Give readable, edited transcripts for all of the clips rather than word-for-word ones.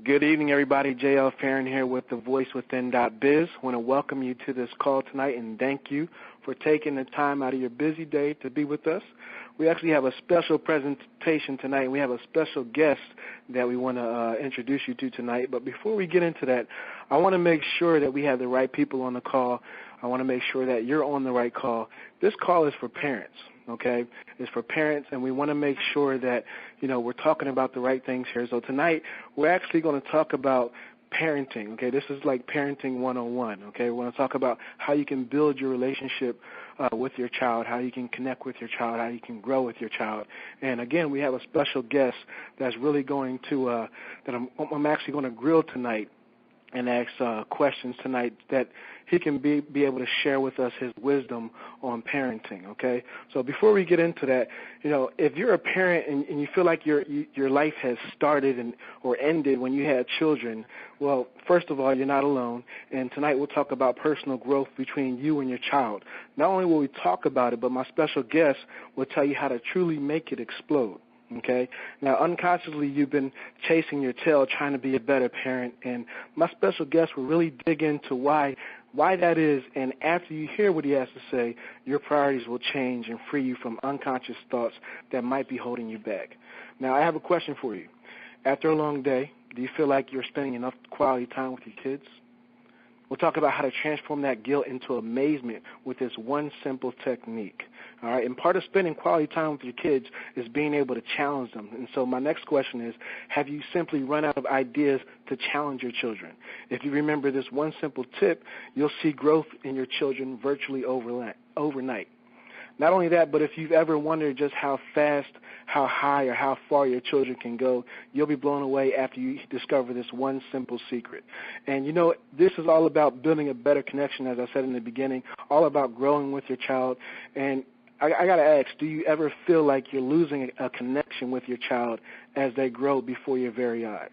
Good evening, everybody. JL Ferren here with the VoiceWithin.biz. I want to welcome you to this call tonight and thank you for taking the time out of your busy day to be with us. We actually have a special presentation tonight. We have a special guest that we want to introduce you to tonight. But before we get into that, I want to make sure that we have the right people on the call. I want to make sure that you're on the right call. This call is for parents. Okay, it's for parents, and we want to make sure that, we're talking about the right things here. So tonight, we're actually going to talk about parenting, okay? This is like parenting 101, okay? We want to talk about how you can build your relationship with your child, how you can connect with your child, how you can grow with your child. And, again, we have a special guest that's really going to, that I'm actually going to grill tonight and ask questions tonight that he can be able to share with us his wisdom on parenting, okay? So before we get into that, if you're a parent and you feel like your life has started or ended when you had children, well, first of all, you're not alone. And tonight we'll talk about personal growth between you and your child. Not only will we talk about it, but my special guest will tell you how to truly make it explode. Okay. Now, unconsciously, you've been chasing your tail, trying to be a better parent, and my special guest will really dig into why that is. And after you hear what he has to say, your priorities will change and free you from unconscious thoughts that might be holding you back. Now, I have a question for you. After a long day, do you feel like you're spending enough quality time with your kids? We'll talk about how to transform that guilt into amazement with this one simple technique. All right, and part of spending quality time with your kids is being able to challenge them. And so my next question is, have you simply run out of ideas to challenge your children? If you remember this one simple tip, you'll see growth in your children virtually overnight. Not only that, but if you've ever wondered just how fast, how high, or how far your children can go, you'll be blown away after you discover this one simple secret. And, this is all about building a better connection, as I said in the beginning, all about growing with your child. And I got to ask, do you ever feel like you're losing a connection with your child as they grow before your very eyes?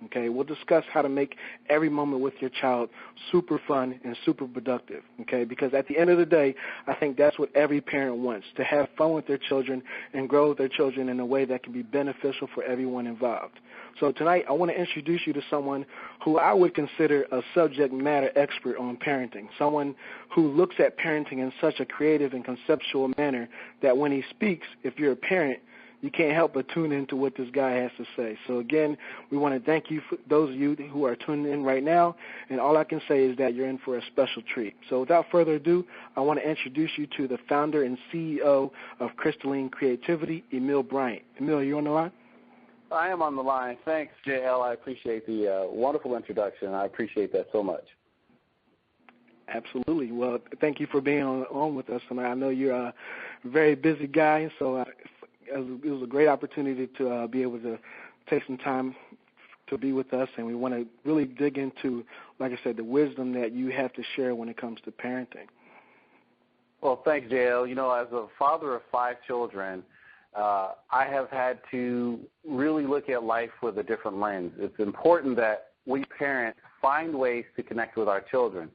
Okay, we'll discuss how to make every moment with your child super fun and super productive, okay, because at the end of the day, I think that's what every parent wants, to have fun with their children and grow with their children in a way that can be beneficial for everyone involved. So tonight, I want to introduce you to someone who I would consider a subject matter expert on parenting, someone who looks at parenting in such a creative and conceptual manner that when he speaks, if you're a parent, you can't help but tune into what this guy has to say. So, again, we want to thank you for those of you who are tuning in right now, and all I can say is that you're in for a special treat. So without further ado, I want to introduce you to the founder and CEO of Crystalline Creativity, Emil Bryant. Emil, are you on the line? I am on the line. Thanks, JL. I appreciate the wonderful introduction. I appreciate that so much. Absolutely. Well, thank you for being on with us tonight. I know you're a very busy guy, so it was a great opportunity to be able to take some time to be with us, and we want to really dig into, like I said, the wisdom that you have to share when it comes to parenting. Well, thanks, JL. As a father of 5 children, I have had to really look at life with a different lens. It's important that we parents find ways to connect with our children.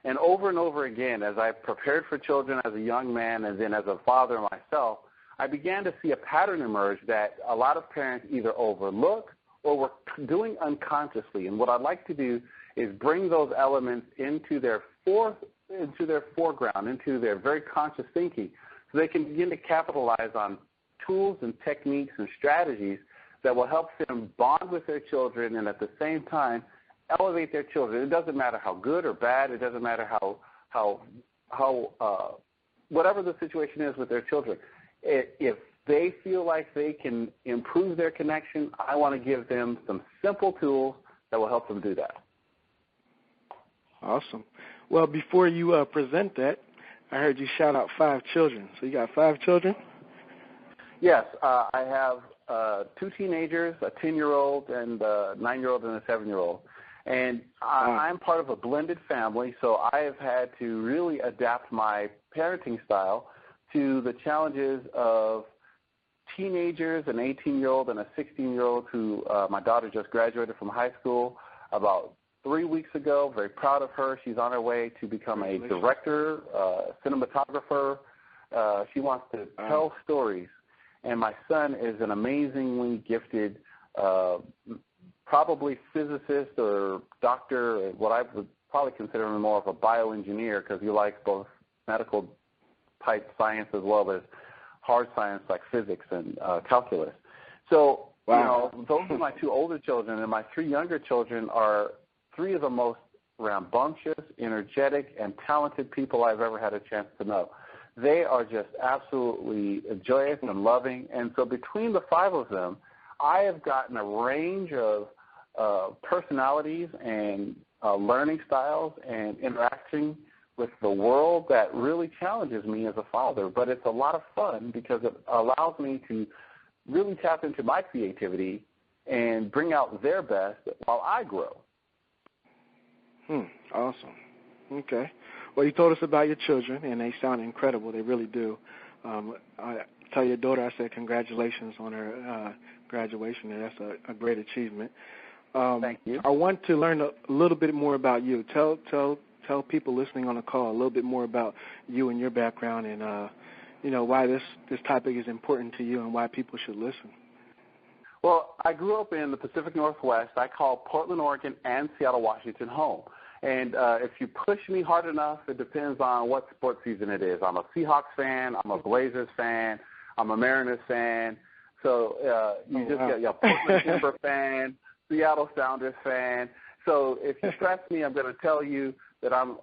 And over again, as I prepared for children as a young man and then as a father myself, I began to see a pattern emerge that a lot of parents either overlook or were doing unconsciously. And what I'd like to do is bring those elements into their foreground, into their very conscious thinking, so they can begin to capitalize on tools and techniques and strategies that will help them bond with their children and at the same time elevate their children. It doesn't matter how good or bad. It doesn't matter how whatever the situation is with their children. If they feel like they can improve their connection, I want to give them some simple tools that will help them do that. Awesome. Well, before you present that, I heard you shout out 5 children. So you got 5 children? Yes. I have 2 teenagers, a 10-year-old and a 9-year-old and a 7-year-old. And I'm part of a blended family, so I have had to really adapt my parenting style to the challenges of teenagers, an 18-year-old and a 16-year-old who my daughter just graduated from high school about 3 weeks ago. Very proud of her. She's on her way to become a director, cinematographer. She wants to tell stories. And my son is an amazingly gifted probably physicist or doctor, or what I would probably consider more of a bioengineer, because you like both medical type science as well as hard science like physics and calculus. So, wow. Those are my two older children, and my three younger children are three of the most rambunctious, energetic, and talented people I've ever had a chance to know. They are just absolutely joyous and loving, and so between the five of them, I have gotten a range of personalities and learning styles and interacting with the world that really challenges me as a father. But it's a lot of fun because it allows me to really tap into my creativity and bring out their best while I grow. Awesome. Okay. Well, you told us about your children, and they sound incredible. They really do. I tell your daughter, I said congratulations on her graduation, and that's a great achievement. Thank you. I want to learn a little bit more about you. Tell people listening on the call a little bit more about you and your background, and why this topic is important to you and why people should listen. Well, I grew up in the Pacific Northwest. I call Portland, Oregon, and Seattle, Washington home. And if you push me hard enough, it depends on what sports season it is. I'm a Seahawks fan. I'm a Blazers fan. I'm a Mariners fan. So get a Portland Timber fan, Seattle Sounders fan. So if you press me, I'm going to tell you that I'm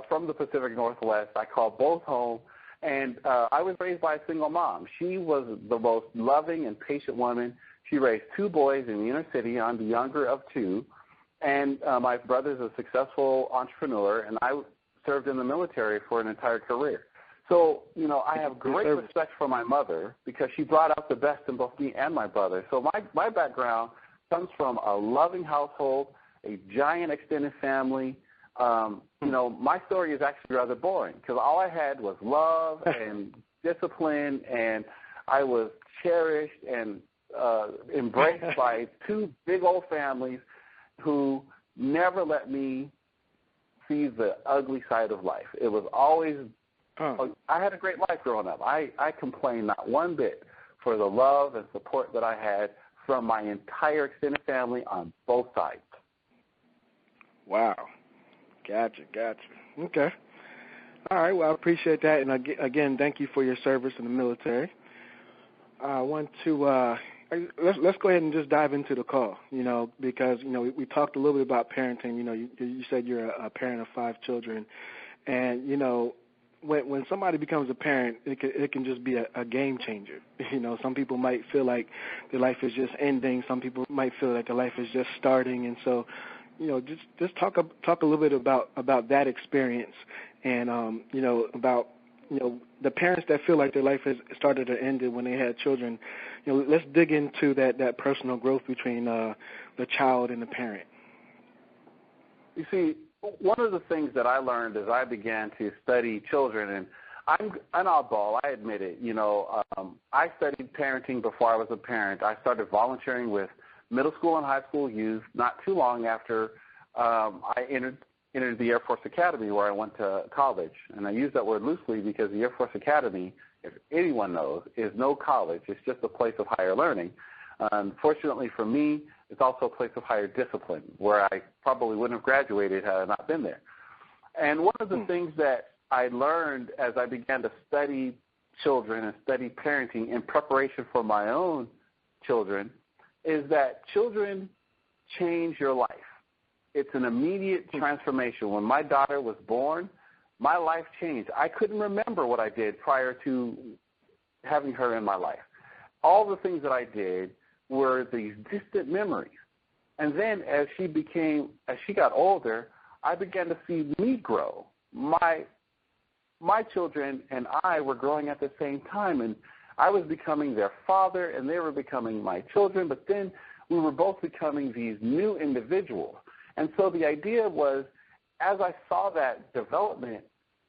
from the Pacific Northwest. I call both home. And I was raised by a single mom. She was the most loving and patient woman. She raised two boys in the inner city. I'm the younger of two. And my brother's a successful entrepreneur, and I served in the military for an entire career. So, I have great respect for my mother because she brought out the best in both me and my brother. So my background comes from a loving household, a giant extended family. My story is actually rather boring because all I had was love and discipline, and I was cherished and embraced by two big old families who never let me see the ugly side of life. It was always, I had a great life growing up. I complained not one bit for the love and support that I had from my entire extended family on both sides. Wow. Gotcha. Okay. All right, well, I appreciate that. And again, thank you for your service in the military. I want to let's go ahead and just dive into the call, because, we talked a little bit about parenting. You said you're a parent of 5 children. And, when somebody becomes a parent, it can just be a game changer. Some people might feel like their life is just ending. Some people might feel like their life is just starting. And so, just talk a little bit about that experience and, about, the parents that feel like their life has started or ended when they had children. Let's dig into that personal growth between the child and the parent. You see, one of the things that I learned as I began to study children, and I'm an oddball, I admit it. I studied parenting before I was a parent. I started volunteering with middle school and high school youth not too long after I entered the Air Force Academy, where I went to college. And I use that word loosely because the Air Force Academy, if anyone knows, is no college. It's just a place of higher learning. Unfortunately for me, it's also a place of higher discipline, where I probably wouldn't have graduated had I not been there. And one of the things that I learned as I began to study children and study parenting in preparation for my own children is that children change your life. It's an immediate transformation. When my daughter was born, my life changed. I couldn't remember what I did prior to having her in my life. All the things that I did were these distant memories. And then as she got older, I began to see me grow. My children and I were growing at the same time, and I was becoming their father, and they were becoming my children, but then we were both becoming these new individuals. And so the idea was, as I saw that development,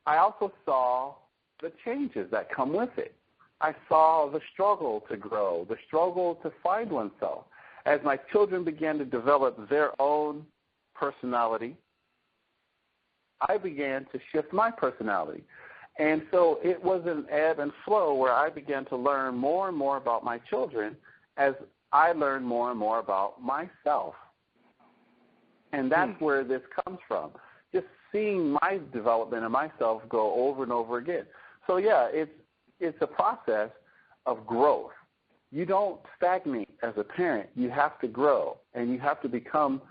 I also saw the changes that come with it. I saw the struggle to grow, the struggle to find oneself. As my children began to develop their own personality, I began to shift my personality. And so it was an ebb and flow where I began to learn more and more about my children as I learned more and more about myself. And that's where this comes from, just seeing my development and myself go over and over again. So, yeah, it's a process of growth. You don't stagnate as a parent. You have to grow, and you have to become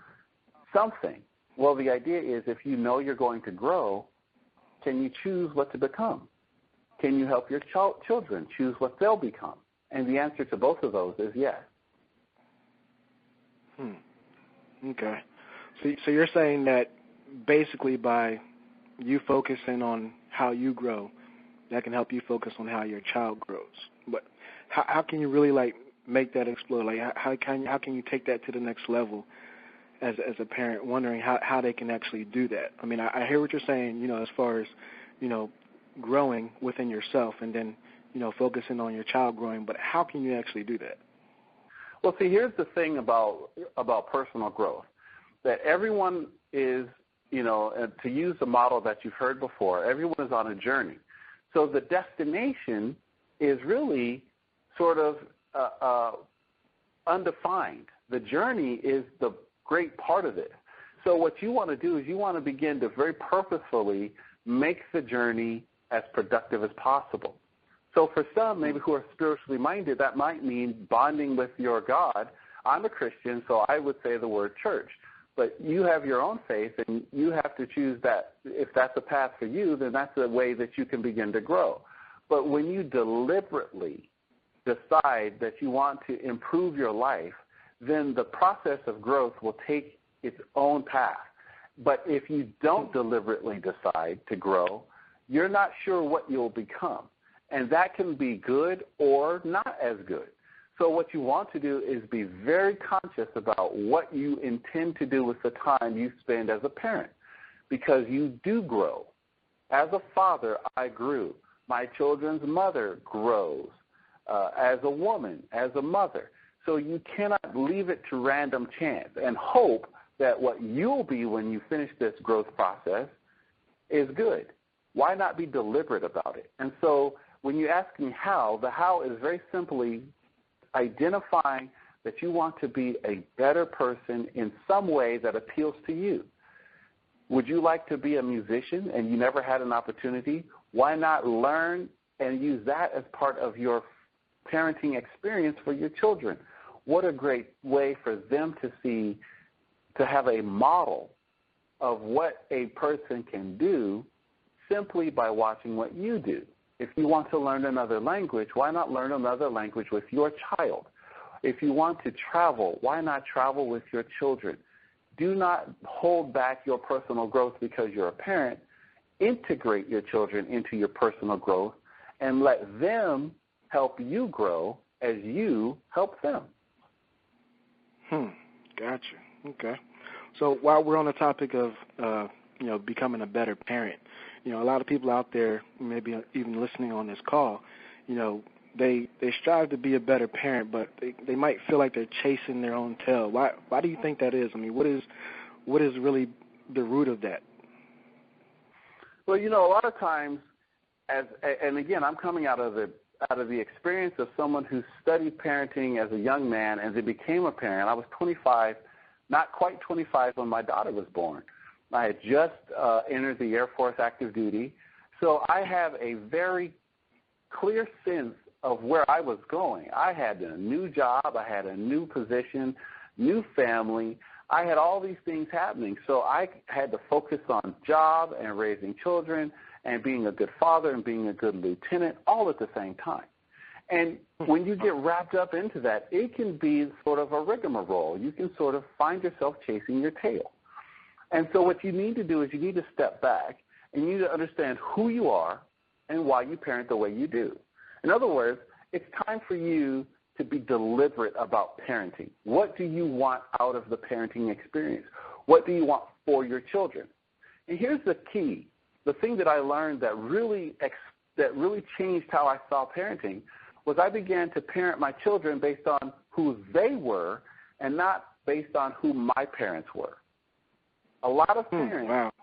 something. Well, the idea is if you know you're going to grow, can you choose what to become? Can you help your children choose what they'll become? And the answer to both of those is yes. Okay. So you're saying that basically by you focusing on how you grow, that can help you focus on how your child grows. But how can you really, like, make that explode? Like, how can you take that to the next level as a parent, wondering how they can actually do that? I mean, I hear what you're saying, as far as, growing within yourself and then, focusing on your child growing, but how can you actually do that? Well, see, here's the thing about personal growth, that everyone is, to use the model that you've heard before, everyone is on a journey. So the destination is really sort of undefined. The journey is the great part of it. So what you want to do is you want to begin to very purposefully make the journey as productive as possible. So for some, maybe who are spiritually minded, that might mean bonding with your God. I'm a Christian, so I would say the word church. But you have your own faith, and you have to choose that. If that's a path for you, then that's a way that you can begin to grow. But when you deliberately decide that you want to improve your life, then the process of growth will take its own path. But if you don't deliberately decide to grow, you're not sure what you'll become. And that can be good or not as good. So what you want to do is be very conscious about what you intend to do with the time you spend as a parent, because you do grow. As a father, I grew. My children's mother grows as a woman, as a mother. So you cannot leave it to random chance and hope that what you'll be when you finish this growth process is good. Why not be deliberate about it? And so when you ask me how, the how is very simply identifying that you want to be a better person in some way that appeals to you. Would you like to be a musician and you never had an opportunity? Why not learn and use that as part of your parenting experience for your children? What a great way for them to see, to have a model of what a person can do simply by watching what you do. If you want to learn another language, why not learn another language with your child? If you want to travel, why not travel with your children? Do not hold back your personal growth because you're a parent. Integrate your children into your personal growth and let them help you grow as you help them. Gotcha. Okay. So while we're on the topic of, becoming a better parent, a lot of people out there, maybe even listening on this call, they strive to be a better parent, but they might feel like they're chasing their own tail. Why do you think that is? I mean, what is really the root of that? Well, a lot of times, and again, I'm coming out of the experience of someone who studied parenting as a young man and then became a parent. I was 25, not quite 25 when my daughter was born. I had just entered the Air Force active duty, so I have a very clear sense of where I was going. I had a new job, I had a new position, new family. I had all these things happening, so I had to focus on job and raising children and being a good father and being a good lieutenant all at the same time. And when you get wrapped up into that, it can be sort of a rigmarole. You can sort of find yourself chasing your tail. And so what you need to do is you need to step back and you need to understand who you are and why you parent the way you do. In other words, it's time for you to be deliberate about parenting. What do you want out of the parenting experience? What do you want for your children? And here's the key. The thing that I learned that really changed how I saw parenting was I began to parent my children based on who they were and not based on who my parents were. A lot of parents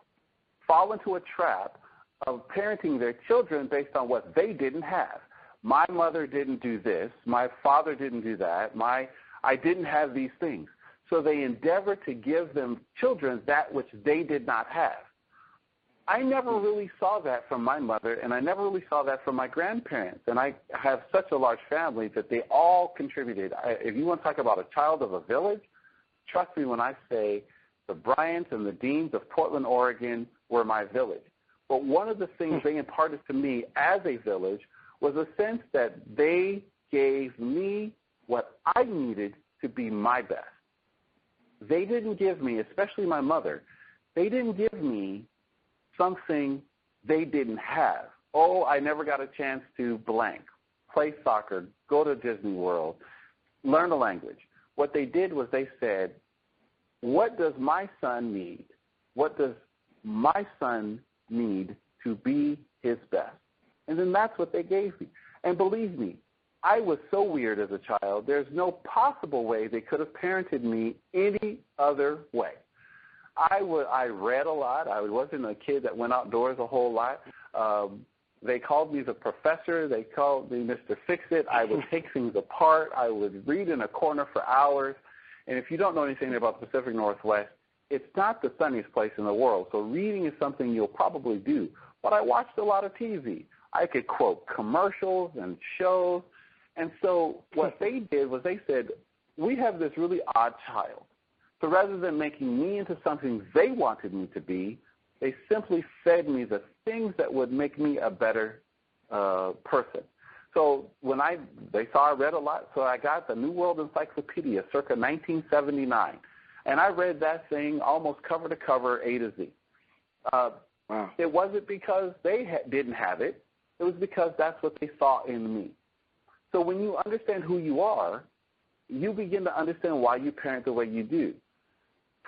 fall into a trap of parenting their children based on what they didn't have. My mother didn't do this. My father didn't do that. I I didn't have these things. So they endeavored to give them children that which they did not have. I never really saw that from my mother, and I never really saw that from my grandparents. And I have such a large family that they all contributed. If you want to talk about a child of a village, trust me when I say the Bryants and the Deans of Portland, Oregon were my village. But one of the things they imparted to me as a village was a sense that they gave me what I needed to be my best. They didn't give me, especially my mother, they didn't give me something they didn't have. Oh, I never got a chance to blank, play soccer, go to Disney World, learn a language. What they did was they said, what does my son need? What does my son need to be his best? And then that's what they gave me. And believe me, I was so weird as a child, there's no possible way they could have parented me any other way. I read a lot. I wasn't a kid that went outdoors a whole lot. They called me the professor. They called me Mr. Fix-It. I would take things apart. I would read in a corner for hours. And if you don't know anything about the Pacific Northwest, it's not the sunniest place in the world. So reading is something you'll probably do. But I watched a lot of TV. I could quote commercials and shows. And so what they did was they said, we have this really odd child. So rather than making me into something they wanted me to be, they simply fed me the things that would make me a better person. So when they saw I read a lot, so I got the New World Encyclopedia circa 1979. And I read that thing almost cover to cover, A to Z. Wow. It wasn't because they didn't have it. It was because that's what they saw in me. So when you understand who you are, you begin to understand why you parent the way you do.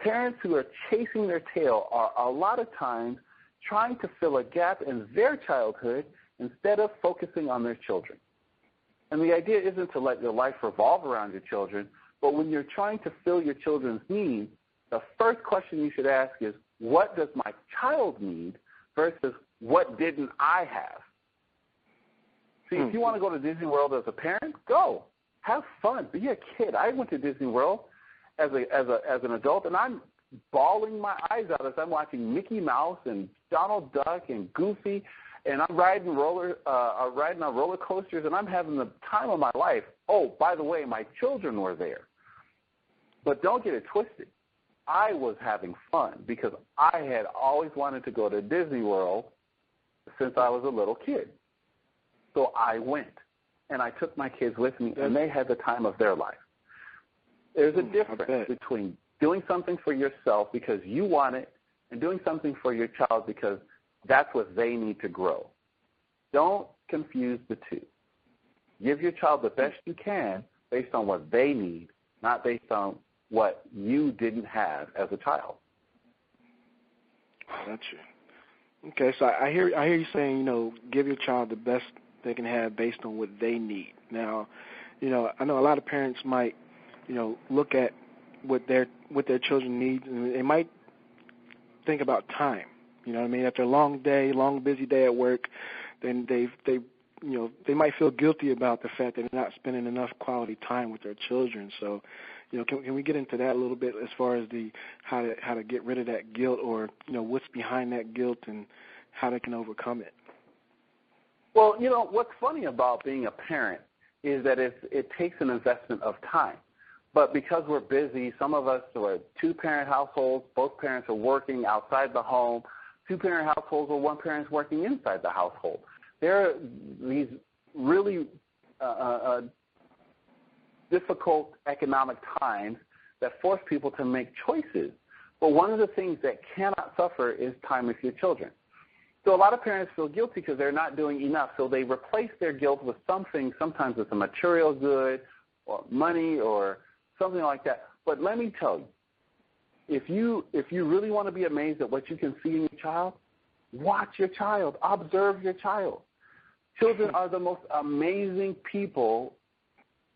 Parents who are chasing their tail are a lot of times trying to fill a gap in their childhood instead of focusing on their children. And the idea isn't to let your life revolve around your children, but when you're trying to fill your children's needs, the first question you should ask is, what does my child need versus what didn't I have? See, if you want to go to Disney World as a parent, go. Have fun. Be a kid. I went to Disney World as an adult, and I'm bawling my eyes out as I'm watching Mickey Mouse and Donald Duck and Goofy, and I'm riding on roller coasters, and I'm having the time of my life. Oh, by the way, my children were there. But don't get it twisted. I was having fun because I had always wanted to go to Disney World since I was a little kid. So I went, and I took my kids with me, and they had the time of their life. There's a difference between doing something for yourself because you want it and doing something for your child because that's what they need to grow. Don't confuse the two. Give your child the best you can based on what they need, not based on what you didn't have as a child. Gotcha. Okay, so I hear you saying, give your child the best they can have based on what they need. Now, I know a lot of parents might, look at what their children need, and they might think about time. You know what I mean? After a long day, long busy day at work, then they might feel guilty about the fact that they're not spending enough quality time with their children. So, can we get into that a little bit as far as how to get rid of that guilt, or what's behind that guilt and how they can overcome it? Well, what's funny about being a parent is that it takes an investment of time. But because we're busy, some of us are two-parent households, both parents are working outside the home, two-parent households where one parent's working inside the household. There are these really difficult economic times that force people to make choices. But one of the things that cannot suffer is time with your children. So a lot of parents feel guilty because they're not doing enough, so they replace their guilt with something. Sometimes it's a material good or money or something like that. But let me tell you, if you really want to be amazed at what you can see in your child, watch your child, observe your child. Children are the most amazing people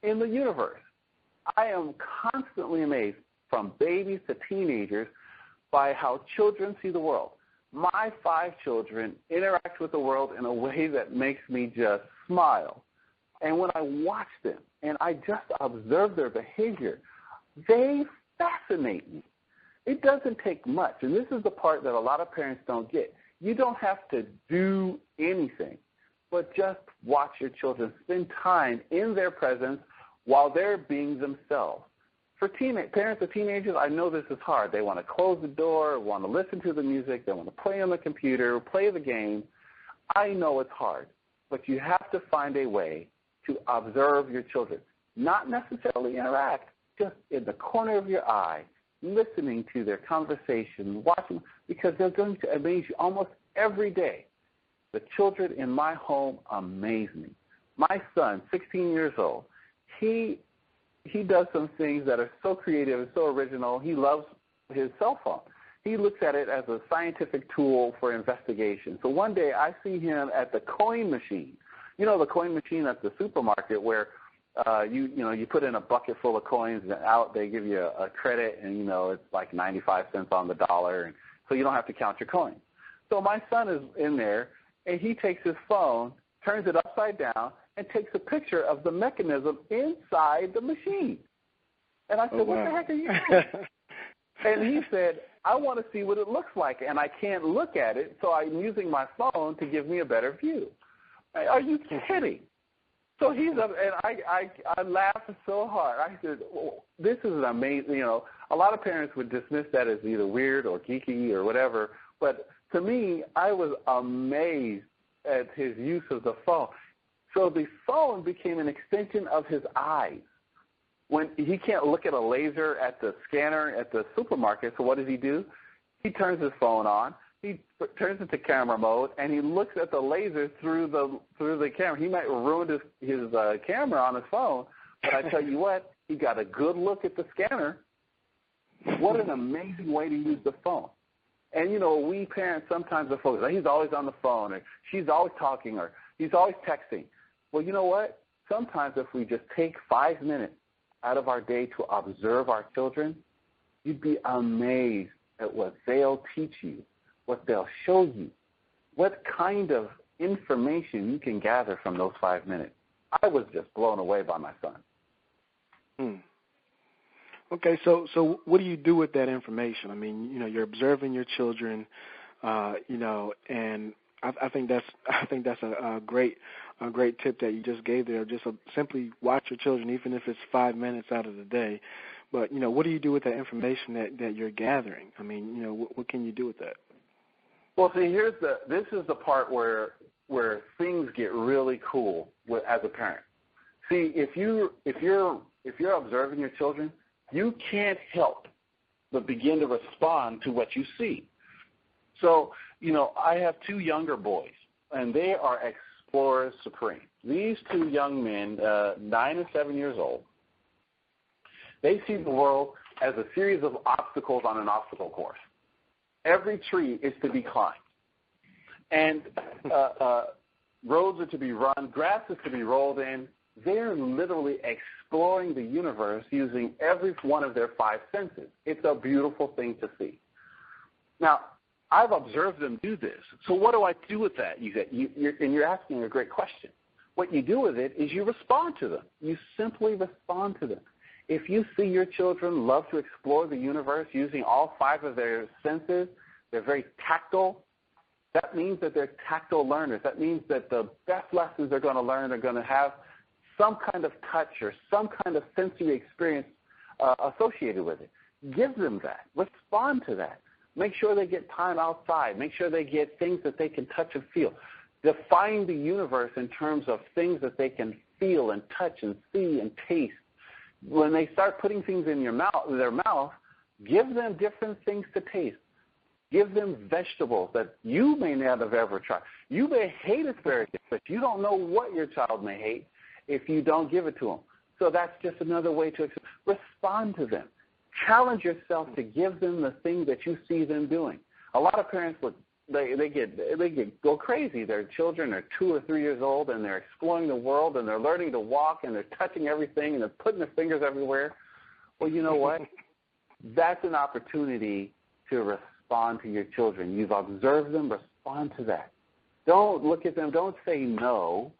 in the universe. I am constantly amazed, from babies to teenagers, by how children see the world. My 5 children interact with the world in a way that makes me just smile. And when I watch them and I just observe their behavior, they fascinate me. It doesn't take much, and this is the part that a lot of parents don't get. You don't have to do anything, but just watch your children. Spend time in their presence while they're being themselves. For parents of teenagers, I know this is hard. They want to close the door, want to listen to the music, they want to play on the computer, play the game. I know it's hard, but you have to find a way to observe your children. Not necessarily interact, just in the corner of your eye, listening to their conversation, watching, because they're going to amaze you almost every day. The children in my home amaze me. My son, 16 years old, he does some things that are so creative and so original. He loves his cell phone. He looks at it as a scientific tool for investigation. So one day I see him at the coin machine. You know, the coin machine at the supermarket where you put in a bucket full of coins and out they give you a credit, and it's like 95 cents on the dollar, and so you don't have to count your coins. So my son is in there, and he takes his phone, turns it upside down, and takes a picture of the mechanism inside the machine. And I said, wow. What the heck are you doing? And he said, I want to see what it looks like, and I can't look at it, so I'm using my phone to give me a better view. Are you kidding? So he's up, and I laughed so hard. I said, this is an amazing, a lot of parents would dismiss that as either weird or geeky or whatever, but to me, I was amazed at his use of the phone. So the phone became an extension of his eyes. When he can't look at a laser at the scanner at the supermarket, so what does he do? He turns his phone on, he turns it to camera mode, and he looks at the laser through the camera. He might ruin his camera on his phone, but I tell you what, he got a good look at the scanner. What an amazing way to use the phone. And, we parents sometimes are focused. He's always on the phone, or she's always talking, or he's always texting. Well, you know what? Sometimes if we just take 5 minutes out of our day to observe our children, you'd be amazed at what they'll teach you, what they'll show you, what kind of information you can gather from those 5 minutes. I was just blown away by my son. Okay, so what do you do with that information? I mean, you're observing your children, and I think that's a great tip that you just gave there. Just simply watch your children, even if it's 5 minutes out of the day. But what do you do with that information that you're gathering? I mean, what can you do with that? Well, see, this is the part where things get really cool as a parent. See, if you're observing your children, you can't help but begin to respond to what you see. So, I have 2 younger boys, and they are explorers supreme. These 2 young men, 9 and 7 years old, they see the world as a series of obstacles on an obstacle course. Every tree is to be climbed, and roads are to be run, grass is to be rolled in. They're literally exploring the universe using every one of their 5 senses. It's a beautiful thing to see. Now, I've observed them do this. So what do I do with that? You're asking a great question. What you do with it is you respond to them. You simply respond to them. If you see your children love to explore the universe using all 5 of their senses, they're very tactile. That means that they're tactile learners. That means that the best lessons they're going to learn are going to have some kind of touch or some kind of sensory experience associated with it. Give them that. Respond to that. Make sure they get time outside. Make sure they get things that they can touch and feel. Define the universe in terms of things that they can feel and touch and see and taste. When they start putting things in their mouth, give them different things to taste. Give them vegetables that you may not have ever tried. You may hate asparagus, but you don't know what your child may hate if you don't give it to them. So that's just another way to respond to them. Challenge yourself to give them the thing that you see them doing. A lot of parents go crazy. Their children are 2 or 3 years old, and they're exploring the world, and they're learning to walk, and they're touching everything, and they're putting their fingers everywhere. Well, you know what? That's an opportunity to respond to your children. You've observed them. Respond to that. Don't look at them. Don't say no.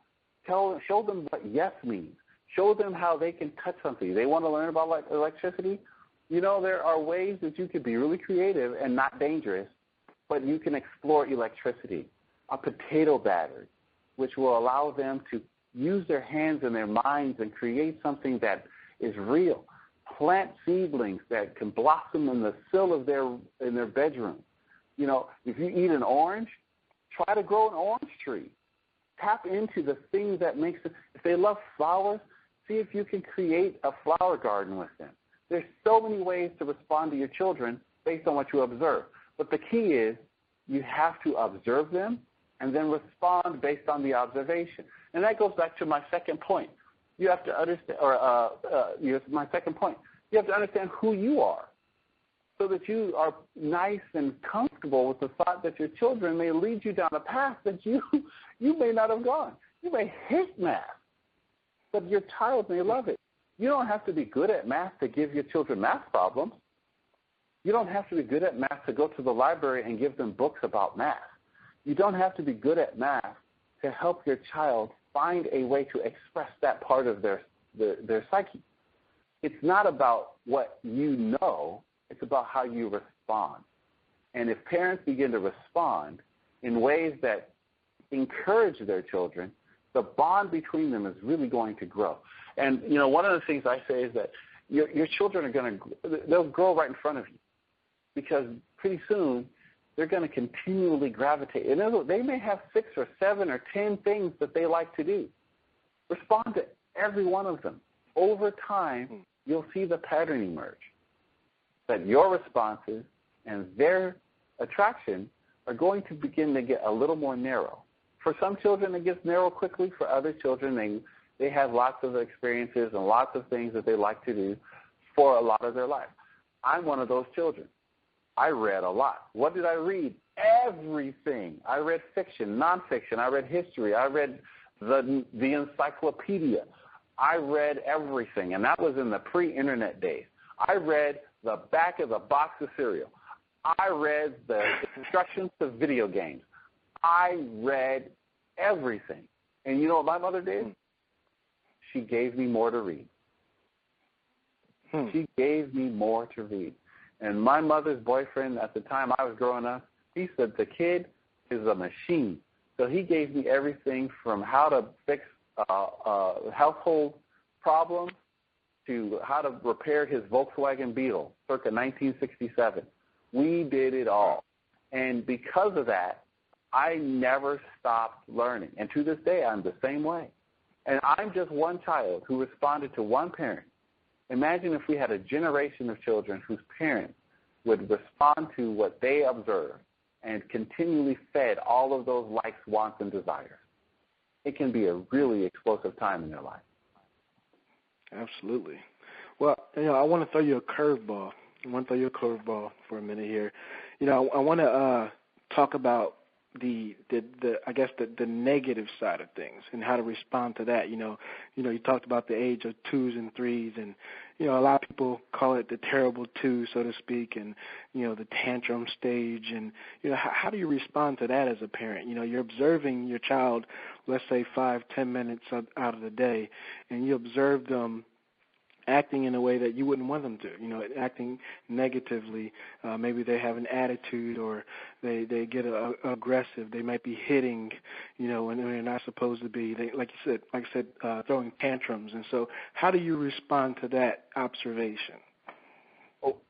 Show them what yes means. Show them how they can touch something. They want to learn about electricity. There are ways that you could be really creative and not dangerous, but you can explore electricity. A potato batter, which will allow them to use their hands and their minds and create something that is real. Plant seedlings that can blossom in the sill of their bedroom. If you eat an orange, try to grow an orange tree. Tap into the things that makes it. If they love flowers, see if you can create a flower garden with them. There's so many ways to respond to your children based on what you observe. But the key is you have to observe them and then respond based on the observation. And that goes back to my second point. You have to understand, my second point. You have to understand who you are, so that you are nice and comfortable with the thought that your children may lead you down a path that you may not have gone. You may hate math, but your child may love it. You don't have to be good at math to give your children math problems. You don't have to be good at math to go to the library and give them books about math. You don't have to be good at math to help your child find a way to express that part of their psyche. It's not about what you know. It's about how you respond. And if parents begin to respond in ways that encourage their children, the bond between them is really going to grow. And, one of the things I say is that your children are they'll grow right in front of you, because pretty soon they're going to continually gravitate. And they may have 6 or 7 or 10 things that they like to do. Respond to every one of them. Over time, you'll see the pattern emerge, that your responses and their attraction are going to begin to get a little more narrow. For some children, it gets narrow quickly. For other children, they have lots of experiences and lots of things that they like to do for a lot of their life. I'm one of those children. I read a lot. What did I read? Everything. I read fiction, nonfiction. I read history. I read the encyclopedia. I read everything, and that was in the pre-internet days. I read the back of the box of cereal. I read the instructions to video games. I read everything. And you know what my mother did? She gave me more to read. She gave me more to read. And my mother's boyfriend at the time I was growing up, he said the kid is a machine. So he gave me everything from how to fix household problems to how to repair his Volkswagen Beetle circa 1967. We did it all. And because of that, I never stopped learning. And to this day, I'm the same way. And I'm just one child who responded to one parent. Imagine if we had a generation of children whose parents would respond to what they observed and continually fed all of those likes, wants, and desires. It can be a really explosive time in their life. Absolutely. Well, I want to throw you a curveball. For a minute here. I want to talk about the negative side of things and how to respond to that. You talked about the age of 2s and 3s, and a lot of people call it the terrible 2, so to speak, and the tantrum stage. And how do you respond to that as a parent? You're observing your child, let's say 5-10 minutes out of the day, and you observe them acting in a way that you wouldn't want them to, acting negatively. Maybe they have an attitude, or they get aggressive. They might be hitting, when they're not supposed to be. They, like you said, throwing tantrums. And so how do you respond to that observation?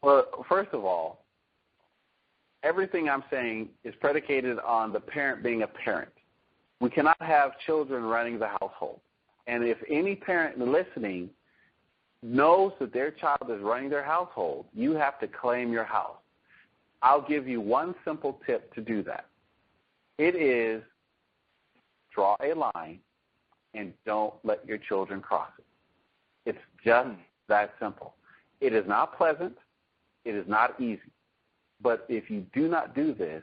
Well, first of all, everything I'm saying is predicated on the parent being a parent. We cannot have children running the household. And if any parent listening knows that their child is running their household, you have to claim your house. I'll give you one simple tip to do that. It is draw a line and don't let your children cross it. It's just that simple. It is not pleasant. It is not easy. But if you do not do this,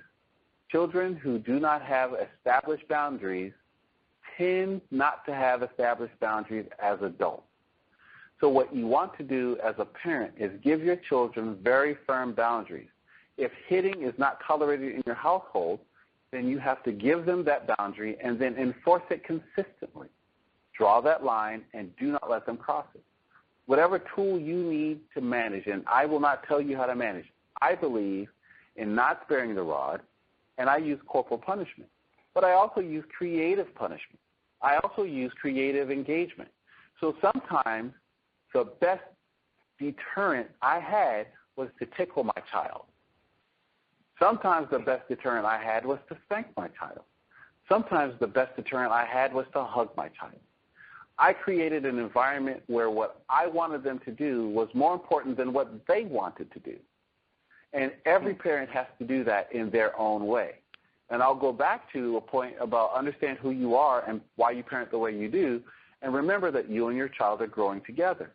children who do not have established boundaries tend not to have established boundaries as adults. So what you want to do as a parent is give your children very firm boundaries. If hitting is not tolerated in your household, then you have to give them that boundary and then enforce it consistently. draw that line and do not let them cross it. Whatever tool you need to manage, and I will not tell you how to manage it. I believe in not sparing the rod, and I use corporal punishment. But I also use creative punishment. I also use creative engagement. So sometimes the best deterrent I had was to tickle my child. Sometimes the best deterrent I had was to spank my child. Sometimes the best deterrent I had was to hug my child. I created an environment where what I wanted them to do was more important than what they wanted to do. And every parent has to do that in their own way. And I'll go back to a point about understand who you are and why you parent the way you do, and remember that you and your child are growing together.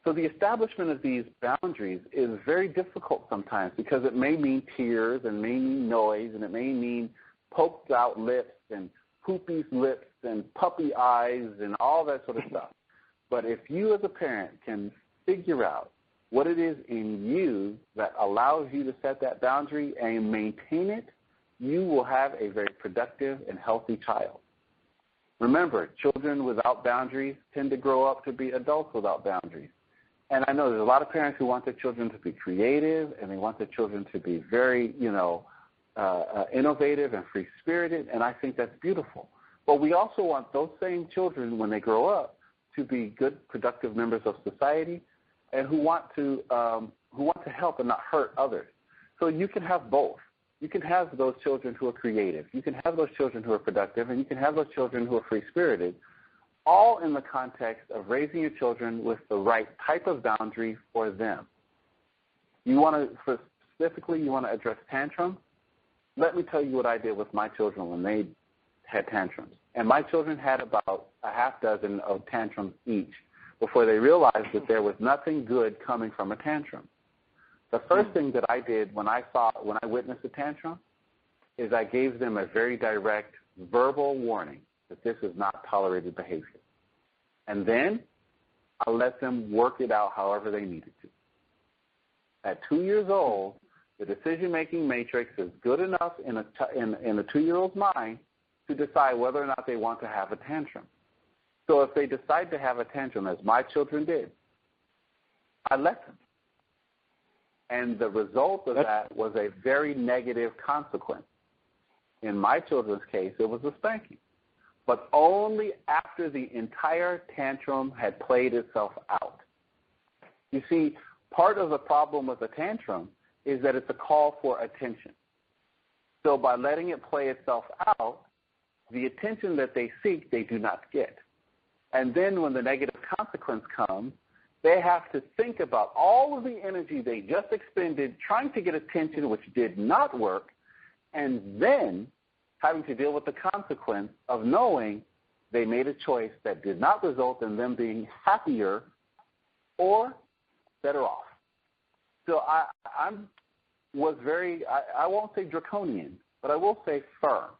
So the establishment of these boundaries is very difficult sometimes because it may mean tears and may mean noise and it may mean poked out lips and poopy lips and puppy eyes and all that sort of stuff. But if you as a parent can figure out what it is in you that allows you to set that boundary and maintain it, you will have a very productive and healthy child. Remember, children without boundaries tend to grow up to be adults without boundaries. And I know there's a lot of parents who want their children to be creative and they want their children to be very, innovative and free-spirited, and I think that's beautiful. But we also want those same children, when they grow up, to be good, productive members of society and who want to help and not hurt others. So you can have both. You can have those children who are creative. You can have those children who are productive, and you can have those children who are free-spirited, all in the context of raising your children with the right type of boundary for them. You want to, specifically, you want to address tantrums. Let me tell you what I did with my children when they had tantrums. And my children had about a half dozen of tantrums each before they realized that there was nothing good coming from a tantrum. The first thing that I did when I witnessed a tantrum is I gave them a very direct verbal warning that this is not tolerated behavior. And then I let them work it out however they needed to. At 2 years old, the decision-making matrix is good enough in a 2-year-old's mind to decide whether or not they want to have a tantrum. So if they decide to have a tantrum, as my children did, I let them. And the result of that was a very negative consequence. In my children's case, it was a spanking. But only after the entire tantrum had played itself out. You see, part of the problem with a tantrum is that it's a call for attention. So by letting it play itself out, the attention that they seek, they do not get. And then when the negative consequence comes, they have to think about all of the energy they just expended trying to get attention, which did not work, and then having to deal with the consequence of knowing they made a choice that did not result in them being happier or better off. So I won't say draconian, but I will say firm.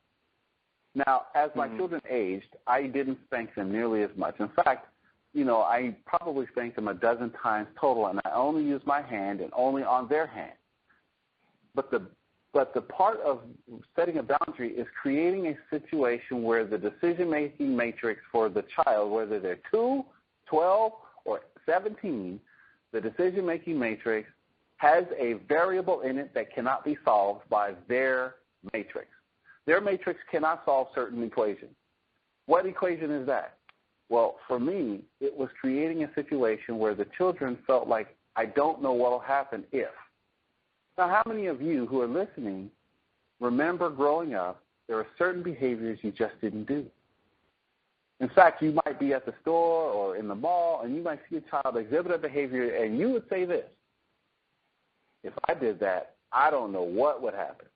Now, as my children aged, I didn't spank them nearly as much. In fact, I probably spanked them a dozen times total, and I only used my hand and only on their hand. But the part of setting a boundary is creating a situation where the decision-making matrix for the child, whether they're 2, 12, or 17, the decision-making matrix has a variable in it that cannot be solved by their matrix. Their matrix cannot solve certain equations. What equation is that? Well, for me, it was creating a situation where the children felt like, I don't know what will happen if. Now, how many of you who are listening remember growing up, there are certain behaviors you just didn't do? In fact, you might be at the store or in the mall, and you might see a child exhibit a behavior, and you would say this: if I did that, I don't know what would happen.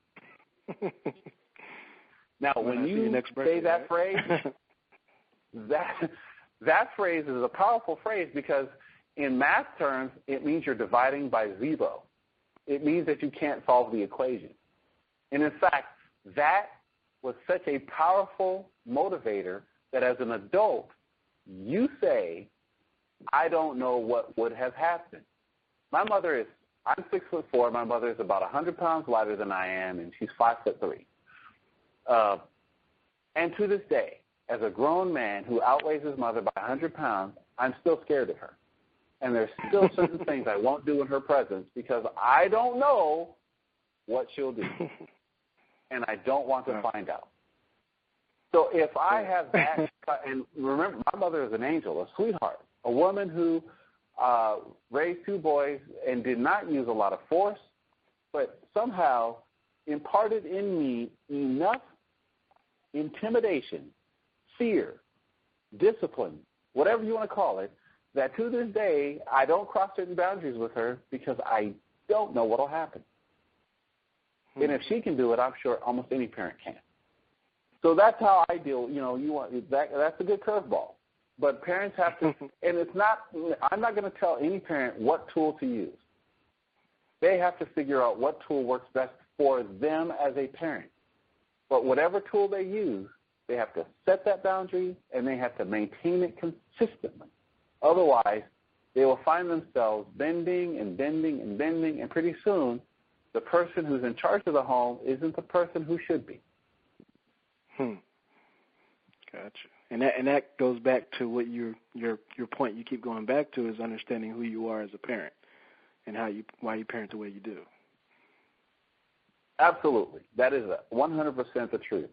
Now, when you say that phrase, that phrase is a powerful phrase because in math terms, it means you're dividing by zero. It means that you can't solve the equation. And in fact, that was such a powerful motivator that as an adult, you say, I don't know what would have happened. I'm 6'4". My mother is about 100 pounds lighter than I am, and she's 5'3". And to this day, as a grown man who outweighs his mother by 100 pounds, I'm still scared of her. And there's still certain things I won't do in her presence because I don't know what she'll do. And I don't want to find out. So if I have that, and remember, my mother is an angel, a sweetheart, a woman who raised 2 boys and did not use a lot of force, but somehow imparted in me enough intimidation, fear, discipline, whatever you want to call it, that to this day I don't cross certain boundaries with her because I don't know what will happen. And if she can do it, I'm sure almost any parent can. So that's how I deal. That's a good curveball. But parents have to, and I'm not going to tell any parent what tool to use. They have to figure out what tool works best for them as a parent. But whatever tool they use, they have to set that boundary and they have to maintain it consistently. Otherwise, they will find themselves bending and bending and bending, and pretty soon the person who's in charge of the home isn't the person who should be. Gotcha. And that goes back to what your point you keep going back to is understanding who you are as a parent and why you parent the way you do. Absolutely. That is 100% the truth.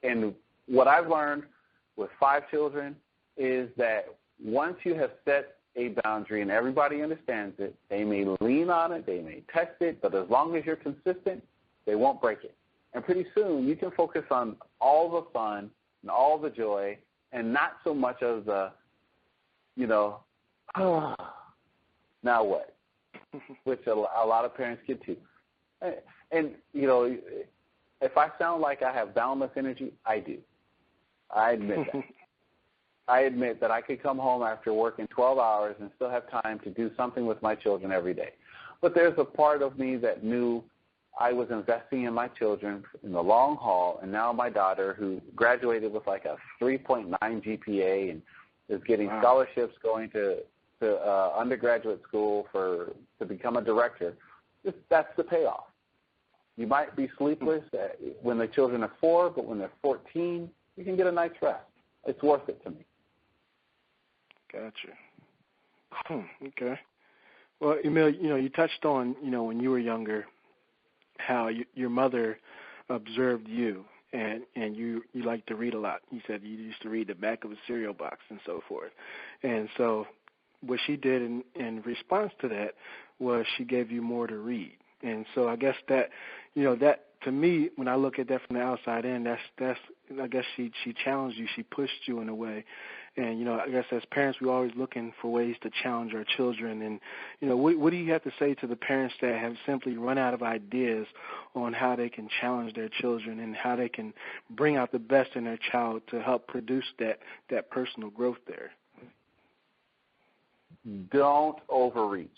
And what I've learned with 5 children is that once you have set a boundary and everybody understands it, they may lean on it, they may test it, but as long as you're consistent, they won't break it. And pretty soon you can focus on all the fun and all the joy and not so much of the, now what, which a lot of parents get to. And, if I sound like I have boundless energy, I do. I admit that. I admit that I could come home after working 12 hours and still have time to do something with my children every day. But there's a part of me that knew I was investing in my children in the long haul, and now my daughter, who graduated with like a 3.9 GPA and is getting scholarships going to undergraduate school to become a director, that's the payoff. You might be sleepless when the children are 4, but when they're 14, you can get a night's rest. It's worth it to me. Gotcha. Okay. Well, Emil, you touched on, when you were younger, how your mother observed you, and you like to read a lot. You said you used to read the back of a cereal box and so forth. And so what she did in response to that was she gave you more to read. And so I guess that, that to me, when I look at that from the outside in, that's I guess she challenged you, she pushed you in a way. And, I guess as parents, we're always looking for ways to challenge our children. And, what do you have to say to the parents that have simply run out of ideas on how they can challenge their children and how they can bring out the best in their child to help produce that personal growth there? Don't overreach.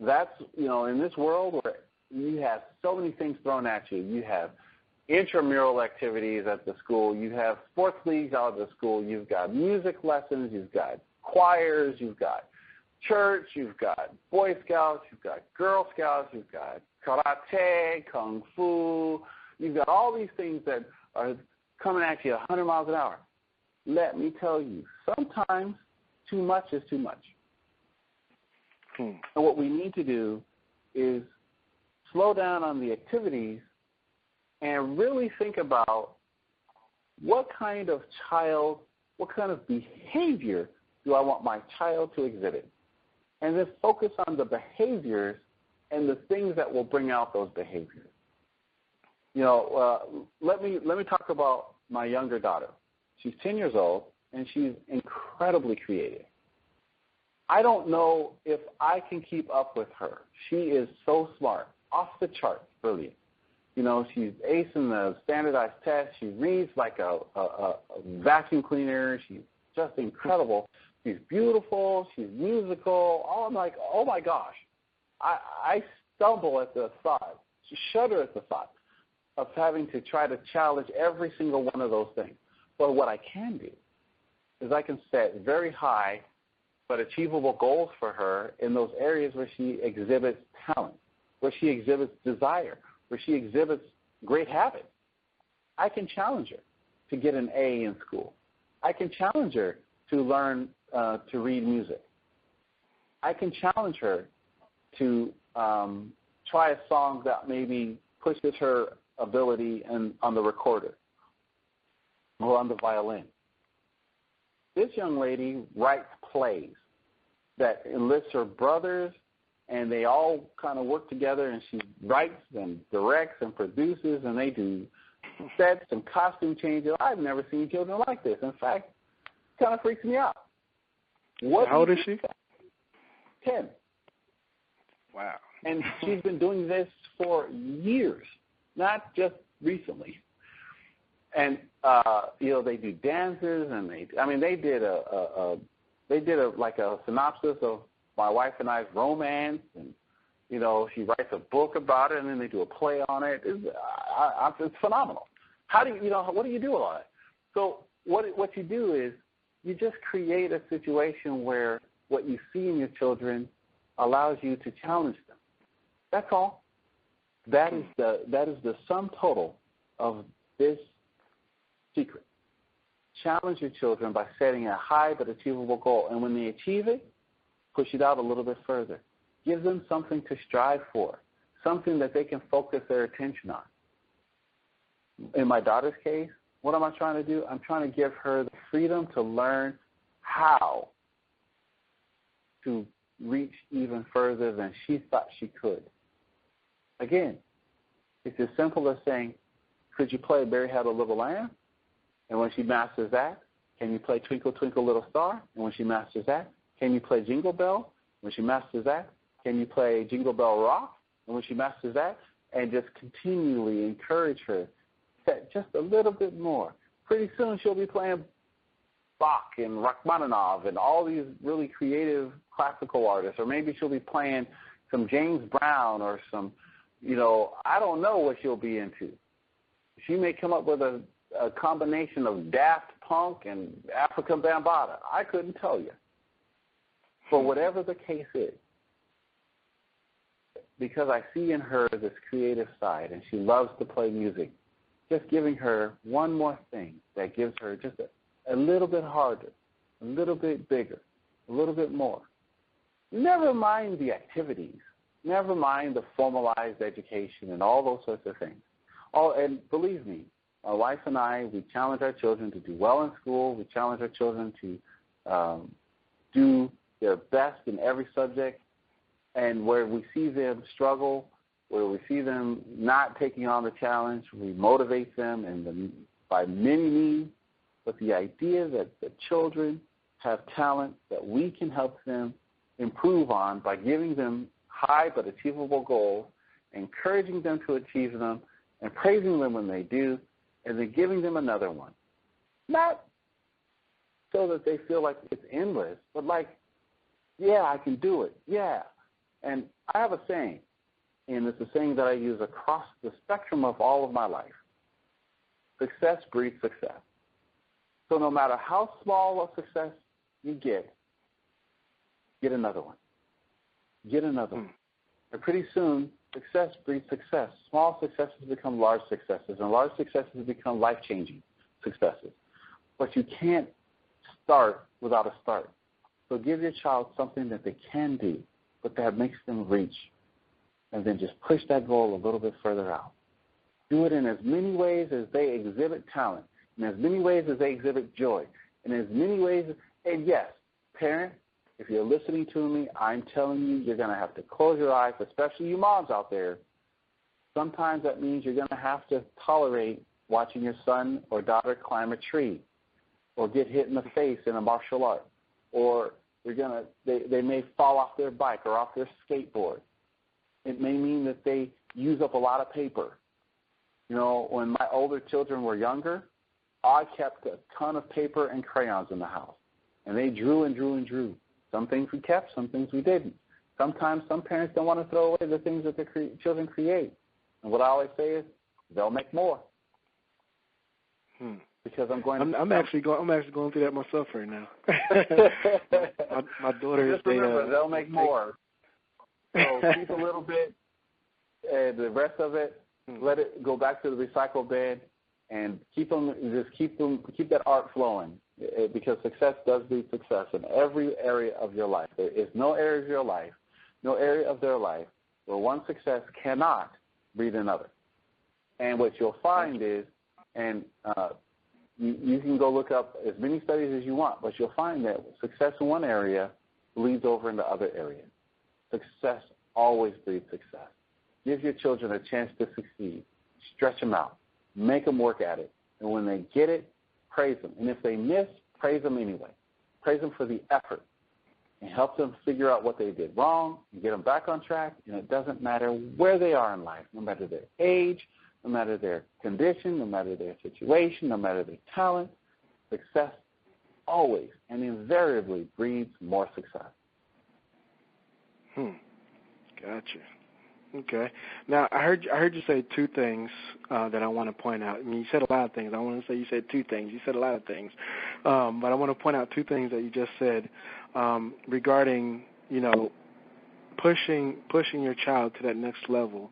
That's, in this world where you have so many things thrown at you, you have intramural activities at the school, you have sports leagues out of the school, you've got music lessons, you've got choirs, you've got church, you've got Boy Scouts, you've got Girl Scouts, you've got karate, kung fu, you've got all these things that are coming at you 100 miles an hour. Let me tell you, sometimes too much is too much. And what we need to do is slow down on the activities and really think about what kind of behavior do I want my child to exhibit? And then focus on the behaviors and the things that will bring out those behaviors. Let me talk about my younger daughter. She's 10 years old, and she's incredibly creative. I don't know if I can keep up with her. She is so smart, off the charts, brilliant. She's acing the standardized test. She reads like a vacuum cleaner. She's just incredible. She's beautiful. She's musical. I'm like, oh, my gosh. I stumble at the thought, shudder at the thought of having to try to challenge every single one of those things. But what I can do is I can set very high but achievable goals for her in those areas where she exhibits talent, where she exhibits desire, where she exhibits great habits. I can challenge her to get an A in school. I can challenge her to learn to read music. I can challenge her to try a song that maybe pushes her ability on the recorder or on the violin. This young lady writes plays that enlists her brothers, and they all kind of work together, and she writes and directs and produces, and they do sets and costume changes. I've never seen children like this. In fact, it kind of freaks me out. How old is she? 10. Wow. And she's been doing this for years, not just recently. And they do dances, and they did a synopsis of my wife and I's romance, and she writes a book about it, and then they do a play on it. It's phenomenal. What do you do with all that? So what you do is you just create a situation where what you see in your children allows you to challenge them. That's all. That is the sum total of this secret. Challenge your children by setting a high but achievable goal, and when they achieve it, push it out a little bit further. Give them something to strive for, something that they can focus their attention on. In my daughter's case, what am I trying to do? I'm trying to give her the freedom to learn how to reach even further than she thought she could. Again, it's as simple as saying, could you play Mary Had a Little Lamb? And when she masters that, can you play Twinkle, Twinkle, Little Star? And when she masters that, can you play Jingle Bell? When she masters that, can you play Jingle Bell Rock? And when she masters that, and just continually encourage her just a little bit more. Pretty soon she'll be playing Bach and Rachmaninoff and all these really creative classical artists, or maybe she'll be playing some James Brown or some, I don't know what she'll be into. She may come up with a combination of Daft Punk and African Bambaataa. I couldn't tell you. But whatever the case is, because I see in her this creative side and she loves to play music, just giving her one more thing that gives her just a little bit harder, a little bit bigger, a little bit more. Never mind the activities. Never mind the formalized education and all those sorts of things. And believe me, my wife and I, we challenge our children to do well in school. We challenge our children to do their best in every subject. And where we see them struggle, where we see them not taking on the challenge, we motivate them by many means. But the idea that the children have talent that we can help them improve on by giving them high but achievable goals, encouraging them to achieve them, and praising them when they do, and then giving them another one. Not so that they feel like it's endless, but like, yeah, I can do it, yeah. And I have a saying, and it's a saying that I use across the spectrum of all of my life. Success breeds success. So no matter how small a success you get another one. Get another one. And pretty soon, success breeds success. Small successes become large successes, and large successes become life-changing successes. But you can't start without a start. So give your child something that they can do, but that makes them reach, and then just push that goal a little bit further out. Do it in as many ways as they exhibit talent, in as many ways as they exhibit joy, in as many ways. And yes, parent, if you're listening to me, I'm telling you, you're going to have to close your eyes, especially you moms out there. Sometimes that means you're going to have to tolerate watching your son or daughter climb a tree or get hit in the face in a martial art, or they may fall off their bike or off their skateboard. It may mean that they use up a lot of paper. When my older children were younger, I kept a ton of paper and crayons in the house, and they drew and drew and drew. Some things we kept, some things we didn't. Sometimes some parents don't want to throw away the things that their children create. And what I always say is, they'll make more. Because I'm actually going through that myself right now. my daughter is. Just remember, they'll make more. So keep a little bit, and the rest of it, let it go back to the recycle bin, and keep that art flowing, because success does breed success in every area of your life. There is no area of your life, no area of their life where one success cannot breed another. And what you'll find is, and you can go look up as many studies as you want, but you'll find that success in one area bleeds over into other areas. Success always breeds success. Give your children a chance to succeed. Stretch them out. Make them work at it. And when they get it, praise them. And if they miss, praise them anyway. Praise them for the effort. And help them figure out what they did wrong and get them back on track. And it doesn't matter where they are in life, no matter their age, no matter their condition, no matter their situation, no matter their talent. Success always and invariably breeds more success. Gotcha. Okay. Now, I heard you say two things that I want to point out. I mean, you said a lot of things. I want to say you said two things. You said a lot of things. But I want to point out two things that you just said regarding, pushing your child to that next level.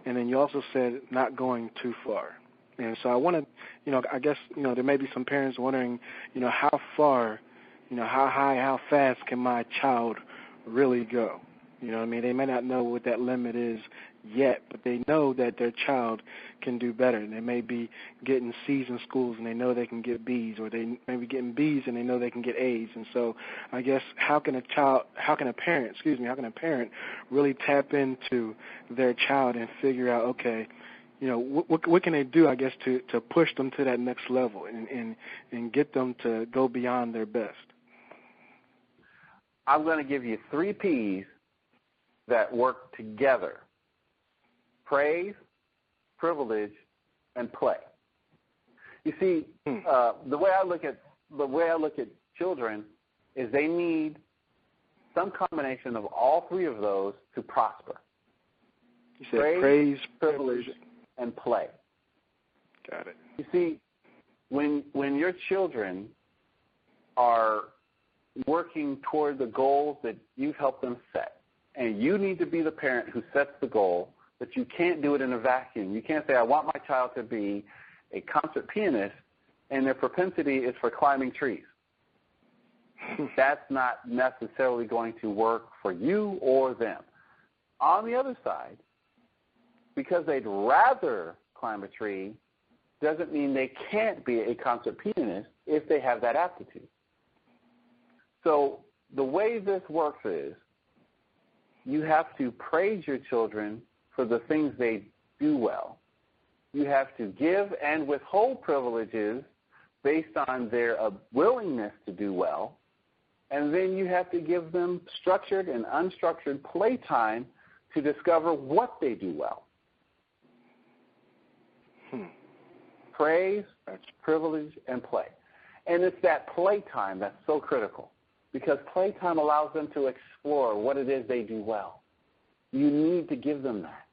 And then you also said not going too far. And so I want to, I guess, there may be some parents wondering, how far, how high, how fast can my child really go? You know what I mean? They may not know what that limit is yet, but they know that their child can do better. They may be getting C's in schools and they know they can get B's, or they may be getting B's and they know they can get A's. And so I guess how can a parent really tap into their child and figure out, okay, what can they do, I guess, to push them to that next level and get them to go beyond their best? I'm going to give you 3 P's that work together: praise, privilege, and play. You see, the way I look at children is they need some combination of all 3 of those to prosper. You said praise, privilege, and play. Got it. You see, when your children are working toward the goals that you've helped them set, and you need to be the parent who sets the goal, but you can't do it in a vacuum. You can't say, I want my child to be a concert pianist, and their propensity is for climbing trees. That's not necessarily going to work for you or them. On the other side, because they'd rather climb a tree doesn't mean they can't be a concert pianist if they have that aptitude. So the way this works is you have to praise your children for the things they do well. You have to give and withhold privileges based on their willingness to do well. And then you have to give them structured and unstructured playtime to discover what they do well. Praise, privilege, and play. And it's that playtime that's so critical, because playtime allows them to explore what it is they do well. You need to give them that.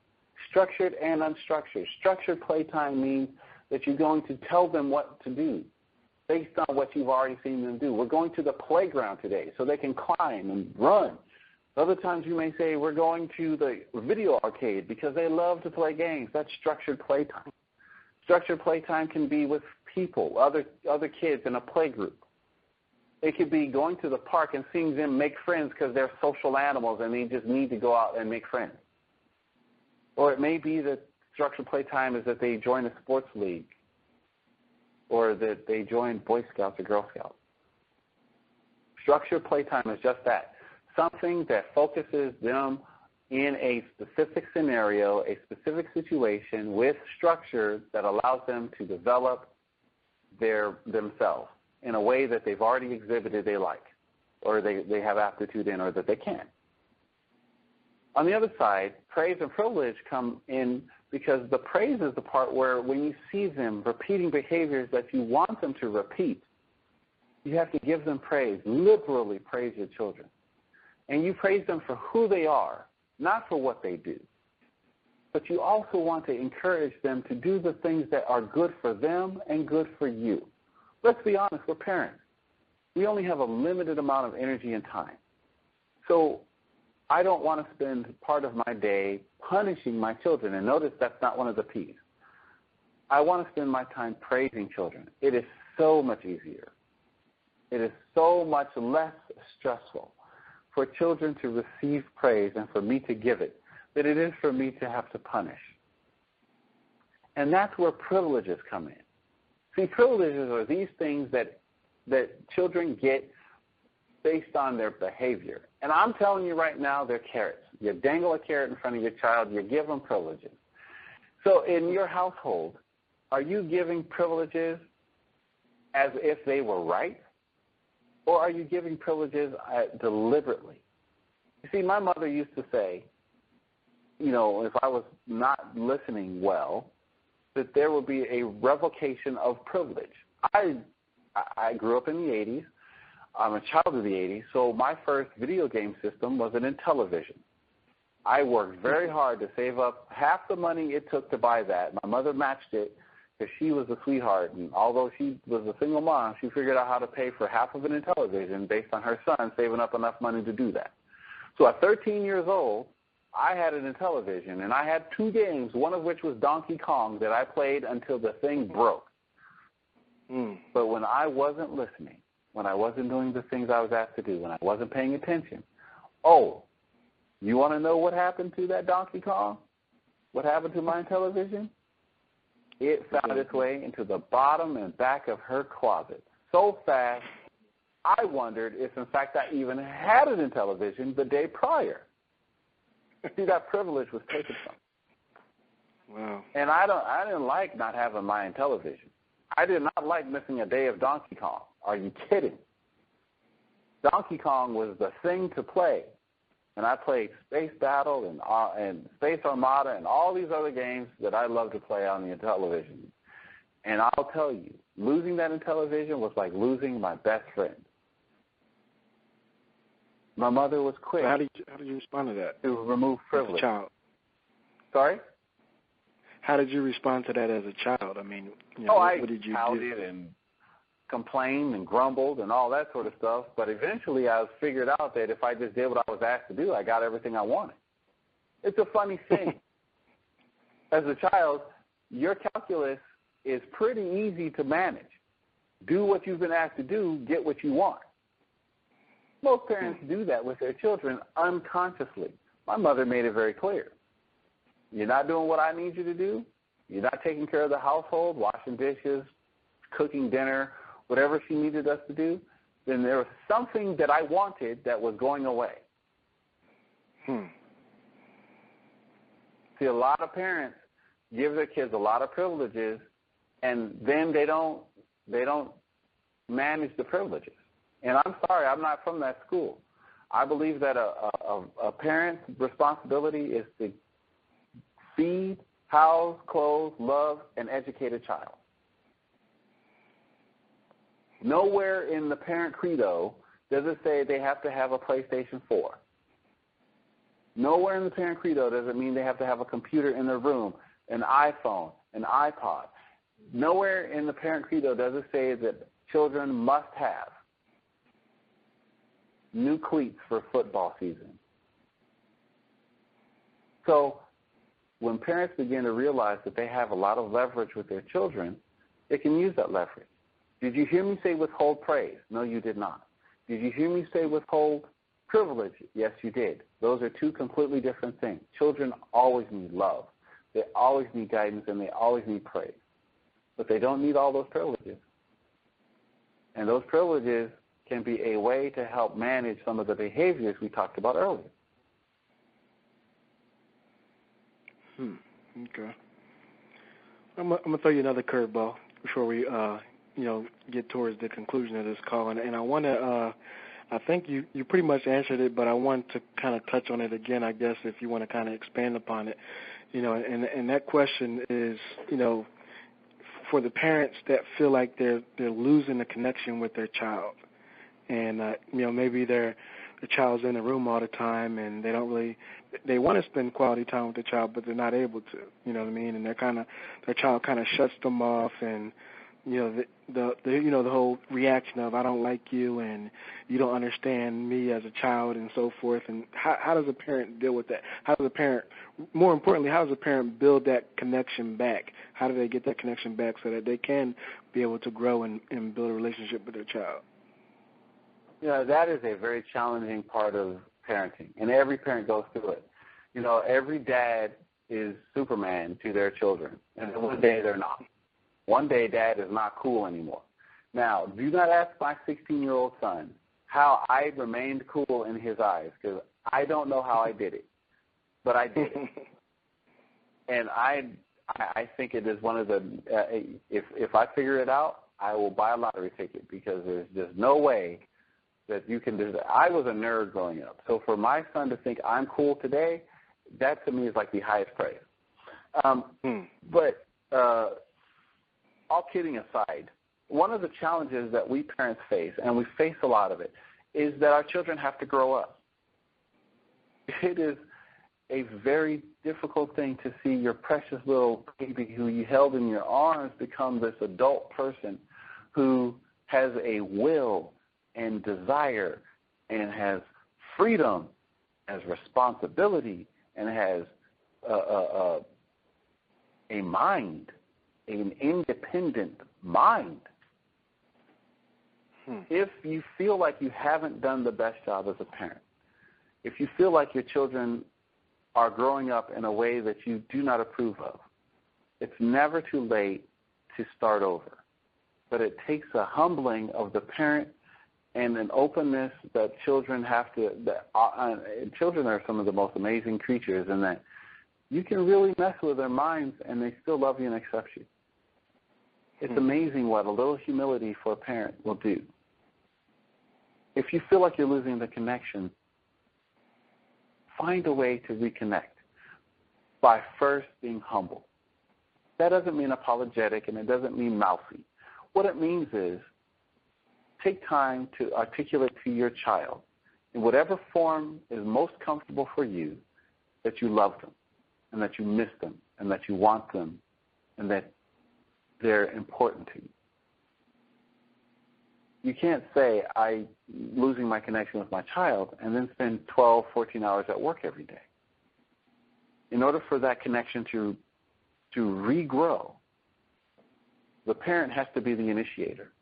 Structured and unstructured. Structured playtime means that you're going to tell them what to do based on what you've already seen them do. We're going to the playground today so they can climb and run. Other times you may say we're going to the video arcade because they love to play games. That's structured playtime. Structured playtime can be with people, other kids in a play group. It could be going to the park and seeing them make friends because they're social animals and they just need to go out and make friends. Or it may be that structured playtime is that they join a sports league, or that they join Boy Scouts or Girl Scouts. Structured playtime is just that, something that focuses them in a specific scenario, a specific situation with structure that allows them to develop themselves in a way that they've already exhibited they like, or they have aptitude in, or that they can. On the other side, praise and privilege come in because the praise is the part where when you see them repeating behaviors that you want them to repeat, you have to give them praise, liberally praise your children. And you praise them for who they are, not for what they do. But you also want to encourage them to do the things that are good for them and good for you. Let's be honest, we're parents. We only have a limited amount of energy and time. So I don't want to spend part of my day punishing my children. And notice that's not one of the P's. I want to spend my time praising children. It is so much easier. It is so much less stressful for children to receive praise and for me to give it than it is for me to have to punish. And that's where privileges come in. See, privileges are these things that children get based on their behavior. And I'm telling you right now, they're carrots. You dangle a carrot in front of your child, you give them privileges. So in your household, are you giving privileges as if they were right? Or are you giving privileges deliberately? You see, my mother used to say, you know, if I was not listening well, that there would be a revocation of privilege. I grew up in the 80s. I'm a child of the 80s, so my first video game system was an Intellivision. I worked very hard to save up half the money it took to buy that. My mother matched it because she was a sweetheart, and although she was a single mom, she figured out how to pay for half of an Intellivision based on her son saving up enough money to do that. So at 13 years old, I had an Intellivision, and I had 2 games, one of which was Donkey Kong, that I played until the thing broke. But when I wasn't listening, when I wasn't doing the things I was asked to do, when I wasn't paying attention, you want to know what happened to that Donkey Kong? What happened to my Intellivision? It found its way into the bottom and back of her closet so fast, I wondered if, in fact, I even had an Intellivision the day prior. See, that privilege was taken from me. Wow. And I didn't like not having my Intellivision. I did not like missing a day of Donkey Kong. Are you kidding? Donkey Kong was the thing to play. And I played Space Battle and Space Armada and all these other games that I love to play on the Intellivision. And I'll tell you, losing that Intellivision was like losing my best friend. My mother was quick. So how did you respond to that? To remove privilege. As a child. Sorry? How did you respond to that as a child? I mean, what did you do? I pouted and complained and grumbled and all that sort of stuff. But eventually I figured out that if I just did what I was asked to do, I got everything I wanted. It's a funny thing. As a child, your calculus is pretty easy to manage. Do what you've been asked to do, get what you want. Most parents do that with their children unconsciously. My mother made it very clear. You're not doing what I need you to do. You're not taking care of the household, washing dishes, cooking dinner, whatever she needed us to do, then there was something that I wanted that was going away. See, a lot of parents give their kids a lot of privileges, and then they don't manage the privileges. And I'm sorry, I'm not from that school. I believe that a parent's responsibility is to feed, house, clothe, love, and educate a child. Nowhere in the parent credo does it say they have to have a PlayStation 4. Nowhere in the parent credo does it mean they have to have a computer in their room, an iPhone, an iPod. Nowhere in the parent credo does it say that children must have new cleats for football season. So when parents begin to realize that they have a lot of leverage with their children, they can use that leverage. Did you hear me say withhold praise? No, you did not. Did you hear me say withhold privilege? Yes, you did. Those are 2 completely different things. Children always need love. They always need guidance, and they always need praise. But they don't need all those privileges. And those privileges can be a way to help manage some of the behaviors we talked about earlier. Okay. I'm going to throw you another curveball before we get towards the conclusion of this call. And I want to, I think you pretty much answered it, but I want to kind of touch on it again, I guess, if you want to kind of expand upon it. And that question is, for the parents that feel like they're losing the connection with their child. And, maybe the child's in the room all the time and they want to spend quality time with the child, but they're not able to, you know what I mean? And their child kind of shuts them off and, the whole reaction of I don't like you and you don't understand me as a child and so forth. And how does a parent deal with that? More importantly, how does a parent build that connection back? How do they get that connection back so that they can be able to grow and build a relationship with their child? That is a very challenging part of parenting, and every parent goes through it. Every dad is Superman to their children, and one day they're not. One day dad is not cool anymore. Now, do not ask my 16-year-old son how I remained cool in his eyes, because I don't know how I did it, but I did it. And I think it is one of the if I figure it out, I will buy a lottery ticket, because there's just no way that you can do that. I was a nerd growing up, so for my son to think I'm cool today, that to me is like the highest praise. But all kidding aside, one of the challenges that we parents face, and we face a lot of it, is that our children have to grow up. It is a very difficult thing to see your precious little baby who you held in your arms become this adult person who has a will and desire and has freedom, has responsibility, and has a mind, an independent mind. If you feel like you haven't done the best job as a parent, if you feel like your children are growing up in a way that you do not approve of, it's never too late to start over. But it takes a humbling of the parent and an openness that children have to, children are some of the most amazing creatures in that you can really mess with their minds and they still love you and accept you. It's amazing what a little humility for a parent will do. If you feel like you're losing the connection, find a way to reconnect by first being humble. That doesn't mean apologetic, and it doesn't mean mouthy. What it means is take time to articulate to your child in whatever form is most comfortable for you that you love them and that you miss them and that you want them and that they're important to you. You can't say, I'm losing my connection with my child, and then spend 12, 14 hours at work every day. In order for that connection to regrow, the parent has to be the initiator,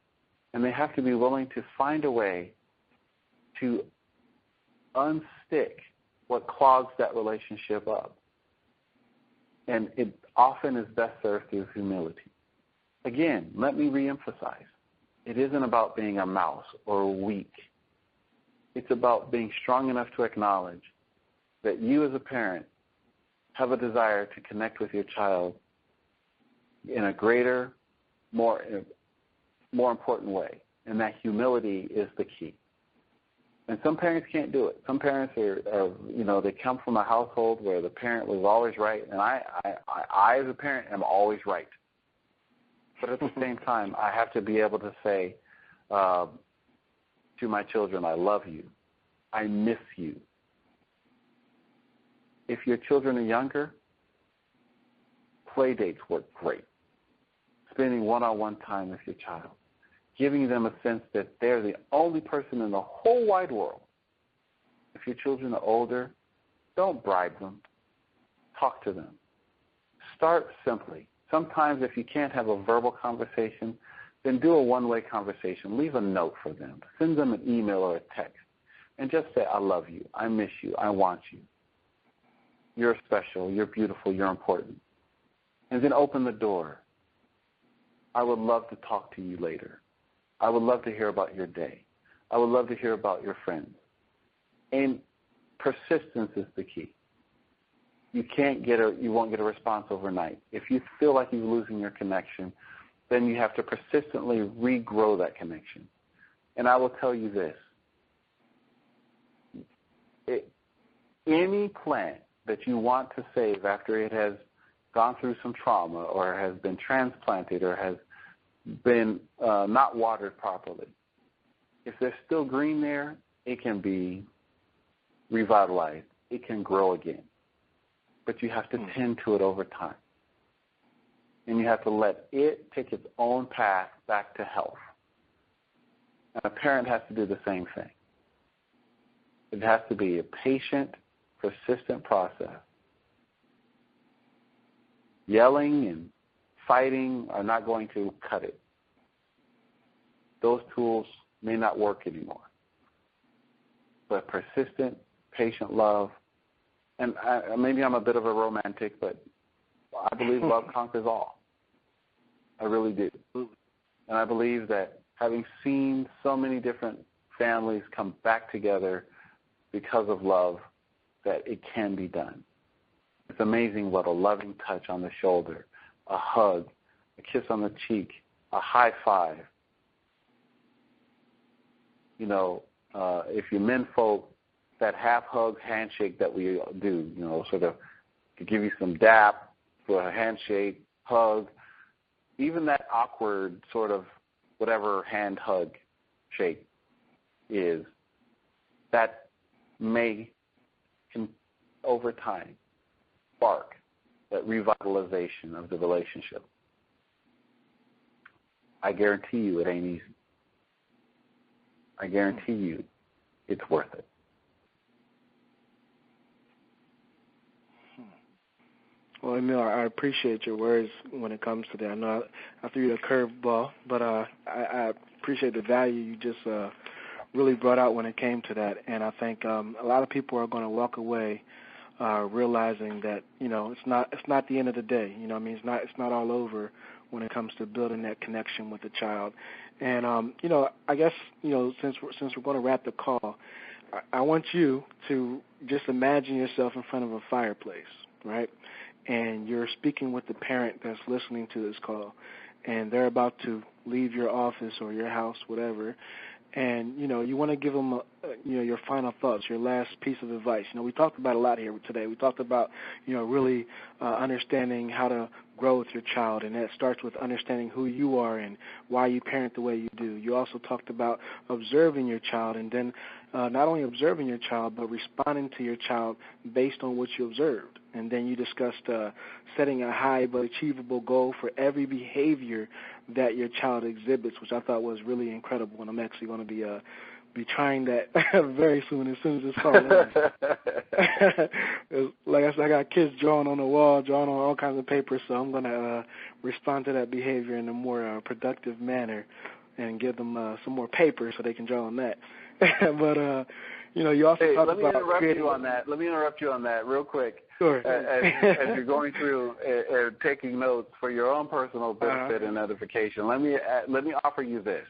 and they have to be willing to find a way to unstick what clogs that relationship up. And it often is best served through humility. Again, let me reemphasize. It isn't about being a mouse or weak. It's about being strong enough to acknowledge that you as a parent have a desire to connect with your child in a greater, more important way, and that humility is the key. And some parents can't do it. Some parents are they come from a household where the parent was always right, and I as a parent am always right. But at the same time, I have to be able to say to my children, I love you. I miss you. If your children are younger, play dates work great. Spending one-on-one time with your child. Giving them a sense that they're the only person in the whole wide world. If your children are older, don't bribe them. Talk to them. Start simply. Sometimes if you can't have a verbal conversation, then do a one-way conversation. Leave a note for them. Send them an email or a text. And just say, I love you. I miss you. I want you. You're special. You're beautiful. You're important. And then open the door. I would love to talk to you later. I would love to hear about your day. I would love to hear about your friends. And persistence is the key. You won't get a response overnight. If you feel like you're losing your connection, then you have to persistently regrow that connection. And I will tell you this. Any plant that you want to save after it has gone through some trauma or has been transplanted or has been not watered properly, if there's still green there, it can be revitalized. It can grow again. But you have to tend to it over time. and you have to let it take its own path back to health. And a parent has to do the same thing. It has to be a patient, persistent process. Yelling and fighting are not going to cut it. Those tools may not work anymore. But persistent, patient love, and maybe I'm a bit of a romantic, but I believe love conquers all. I really do. And I believe that having seen so many different families come back together because of love, that it can be done. It's amazing what a loving touch on the shoulder, a hug, a kiss on the cheek, a high five. You know, if you men folk, that half hug handshake that we do, you know, sort of to give you some dap for a handshake, hug, even that awkward sort of whatever hand hug shake is, that may, can, over time, spark that revitalization of the relationship. I guarantee you it ain't easy. I guarantee you it's worth it. Well, Emil, I appreciate your words when it comes to that. I know I threw you a curveball, but I appreciate the value you just really brought out when it came to that. And I think a lot of people are going to walk away realizing that, you know, it's not the end of the day. You know what I mean? It's not all over when it comes to building that connection with the child. And you know, I guess, you know, since we're going to wrap the call, I want you to just imagine yourself in front of a fireplace, right? And you're speaking with the parent that's listening to this call, and they're about to leave your office or your house, whatever, and, you know, you want to give them, you know, your final thoughts, your last piece of advice. You know, we talked about a lot here today. We talked about, you know, really understanding how to grow with your child, and that starts with understanding who you are and why you parent the way you do. You also talked about observing your child, and then not only observing your child, but responding to your child based on what you observed. And then you discussed setting a high but achievable goal for every behavior that your child exhibits, which I thought was really incredible, and I'm actually going to be trying that very soon, as this call ends. Like I said, I got kids drawing on the wall, drawing on all kinds of papers, so I'm going to respond to that behavior in a more productive manner and give them some more paper so they can draw on that. But, you know, you also talked about creating... Let me interrupt you on that real quick. Sure. As you're going through taking notes for your own personal benefit and edification, let me offer you this.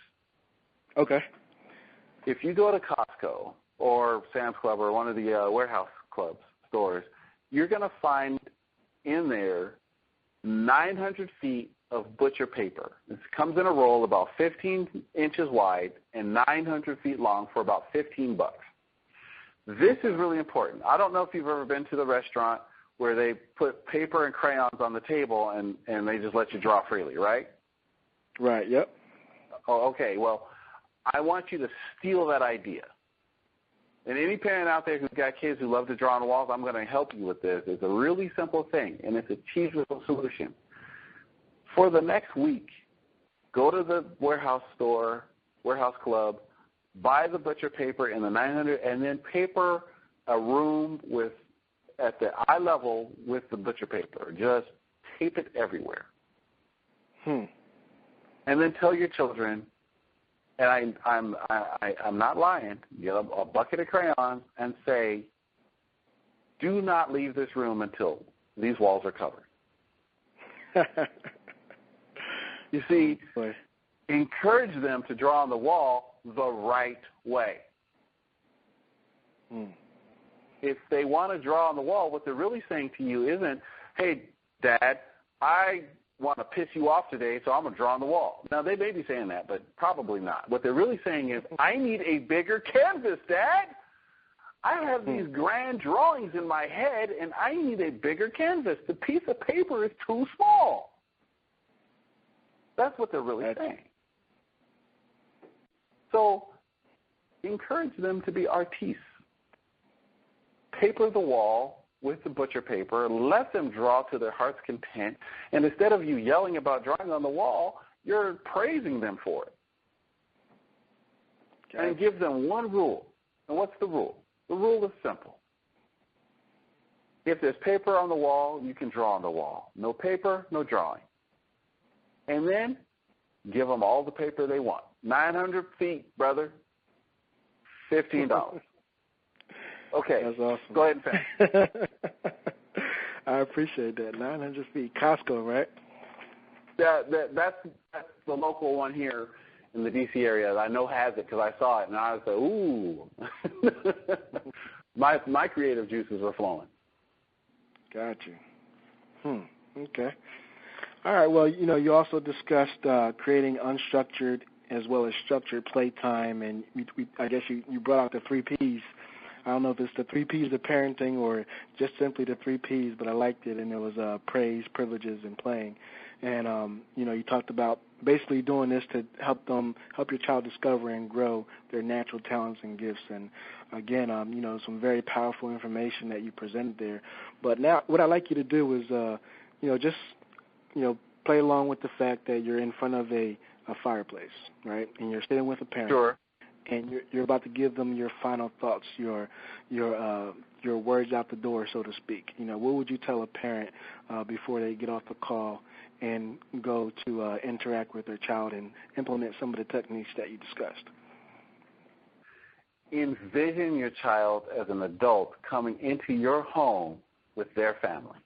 Okay. If you go to Costco or Sam's Club or one of the warehouse clubs stores, you're going to find in there 900 feet of butcher paper. It comes in a roll about 15 inches wide and 900 feet long for about $15. This is really important. I don't know if you've ever been to the restaurant where they put paper and crayons on the table and they just let you draw freely, right? Right, yep. Oh, okay. Well, I want you to steal that idea. And any parent out there who's got kids who love to draw on the walls, I'm going to help you with this. It's a really simple thing, and it's a achievable solution. For the next week, go to the warehouse store, warehouse club, buy the butcher paper in the 900, and then paper a room at the eye level with the butcher paper. Just tape it everywhere. And then tell your children, and I'm not lying, get a bucket of crayons and say, do not leave this room until these walls are covered. You see, encourage them to draw on the wall the right way. If they want to draw on the wall, what they're really saying to you isn't, hey, Dad, I want to piss you off today, so I'm going to draw on the wall. Now, they may be saying that, but probably not. What they're really saying is, I need a bigger canvas, Dad. I have these grand drawings in my head, and I need a bigger canvas. The piece of paper is too small. That's what they're really saying. So encourage them to be artistes. Paper the wall with the butcher paper. Let them draw to their heart's content. And instead of you yelling about drawing on the wall, you're praising them for it. Okay. And give them one rule. And what's the rule? The rule is simple. If there's paper on the wall, you can draw on the wall. No paper, no drawing. And then give them all the paper they want. 900 feet, brother, $15. Okay. That's awesome. Go ahead and finish. I appreciate that. 900 feet. Costco, right? That's the local one here in the D.C. area that I know has it because I saw it, and I was like, ooh. my creative juices were flowing. Got you. Okay. All right. Well, you also discussed creating unstructured as well as structured playtime, and I guess you brought out the 3 Ps. I don't know if it's the 3 Ps of parenting or just simply the 3 Ps, but I liked it, and it was praise, privileges, and playing. And, you talked about basically doing this to help your child discover and grow their natural talents and gifts. And, again, some very powerful information that you presented there. But now what I'd like you to do is, just play along with the fact that you're in front of a fireplace, right, and you're sitting with a parent. Sure. And you're about to give them your final thoughts, your words out the door, so to speak. What would you tell a parent before they get off the call and go to interact with their child and implement some of the techniques that you discussed? Envision your child as an adult coming into your home with their family.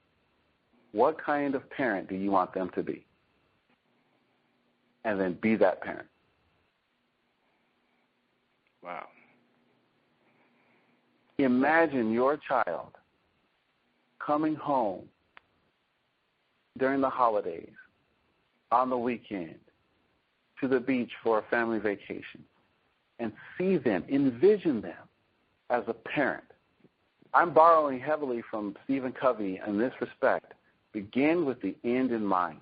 What kind of parent do you want them to be? And then be that parent. Wow. Imagine your child coming home during the holidays, on the weekend, to the beach for a family vacation, and see them, envision them as a parent. I'm borrowing heavily from Stephen Covey in this respect. Begin with the end in mind.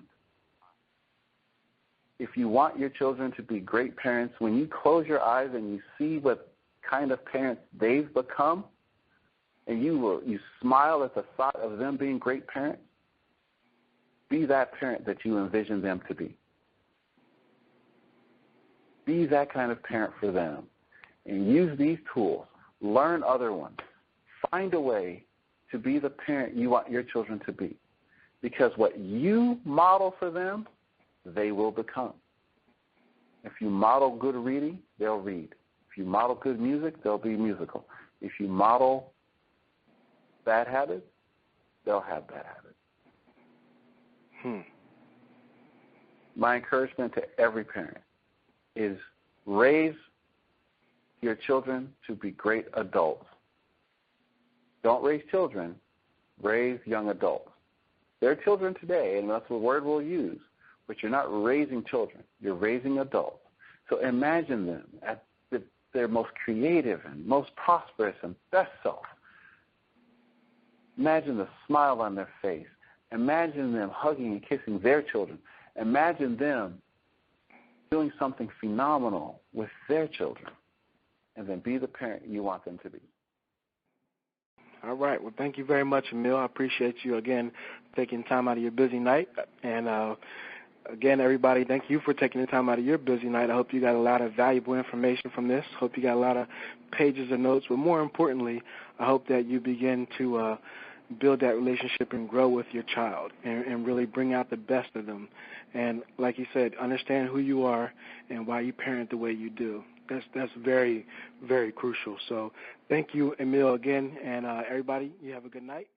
If you want your children to be great parents, when you close your eyes and you see what kind of parents they've become, and you smile at the thought of them being great parents, be that parent that you envision them to be. Be that kind of parent for them. And use these tools. Learn other ones. Find a way to be the parent you want your children to be. Because what you model for them, they will become. If you model good reading, they'll read. If you model good music, they'll be musical. If you model bad habits, they'll have bad habits. My encouragement to every parent is raise your children to be great adults. Don't raise children, raise young adults. They're children today, and that's the word we'll use. But you're not raising children. You're raising adults. So imagine them at their most creative and most prosperous and best self. Imagine the smile on their face. Imagine them hugging and kissing their children. Imagine them doing something phenomenal with their children. And then be the parent you want them to be. All right. Well, thank you very much, Emil. I appreciate you, again, taking time out of your busy night. And, again, everybody, thank you for taking the time out of your busy night. I hope you got a lot of valuable information from this. Hope you got a lot of pages of notes. But more importantly, I hope that you begin to build that relationship and grow with your child and really bring out the best of them. And like you said, understand who you are and why you parent the way you do. That's very, very crucial. So thank you, Emil, again. And everybody, you have a good night.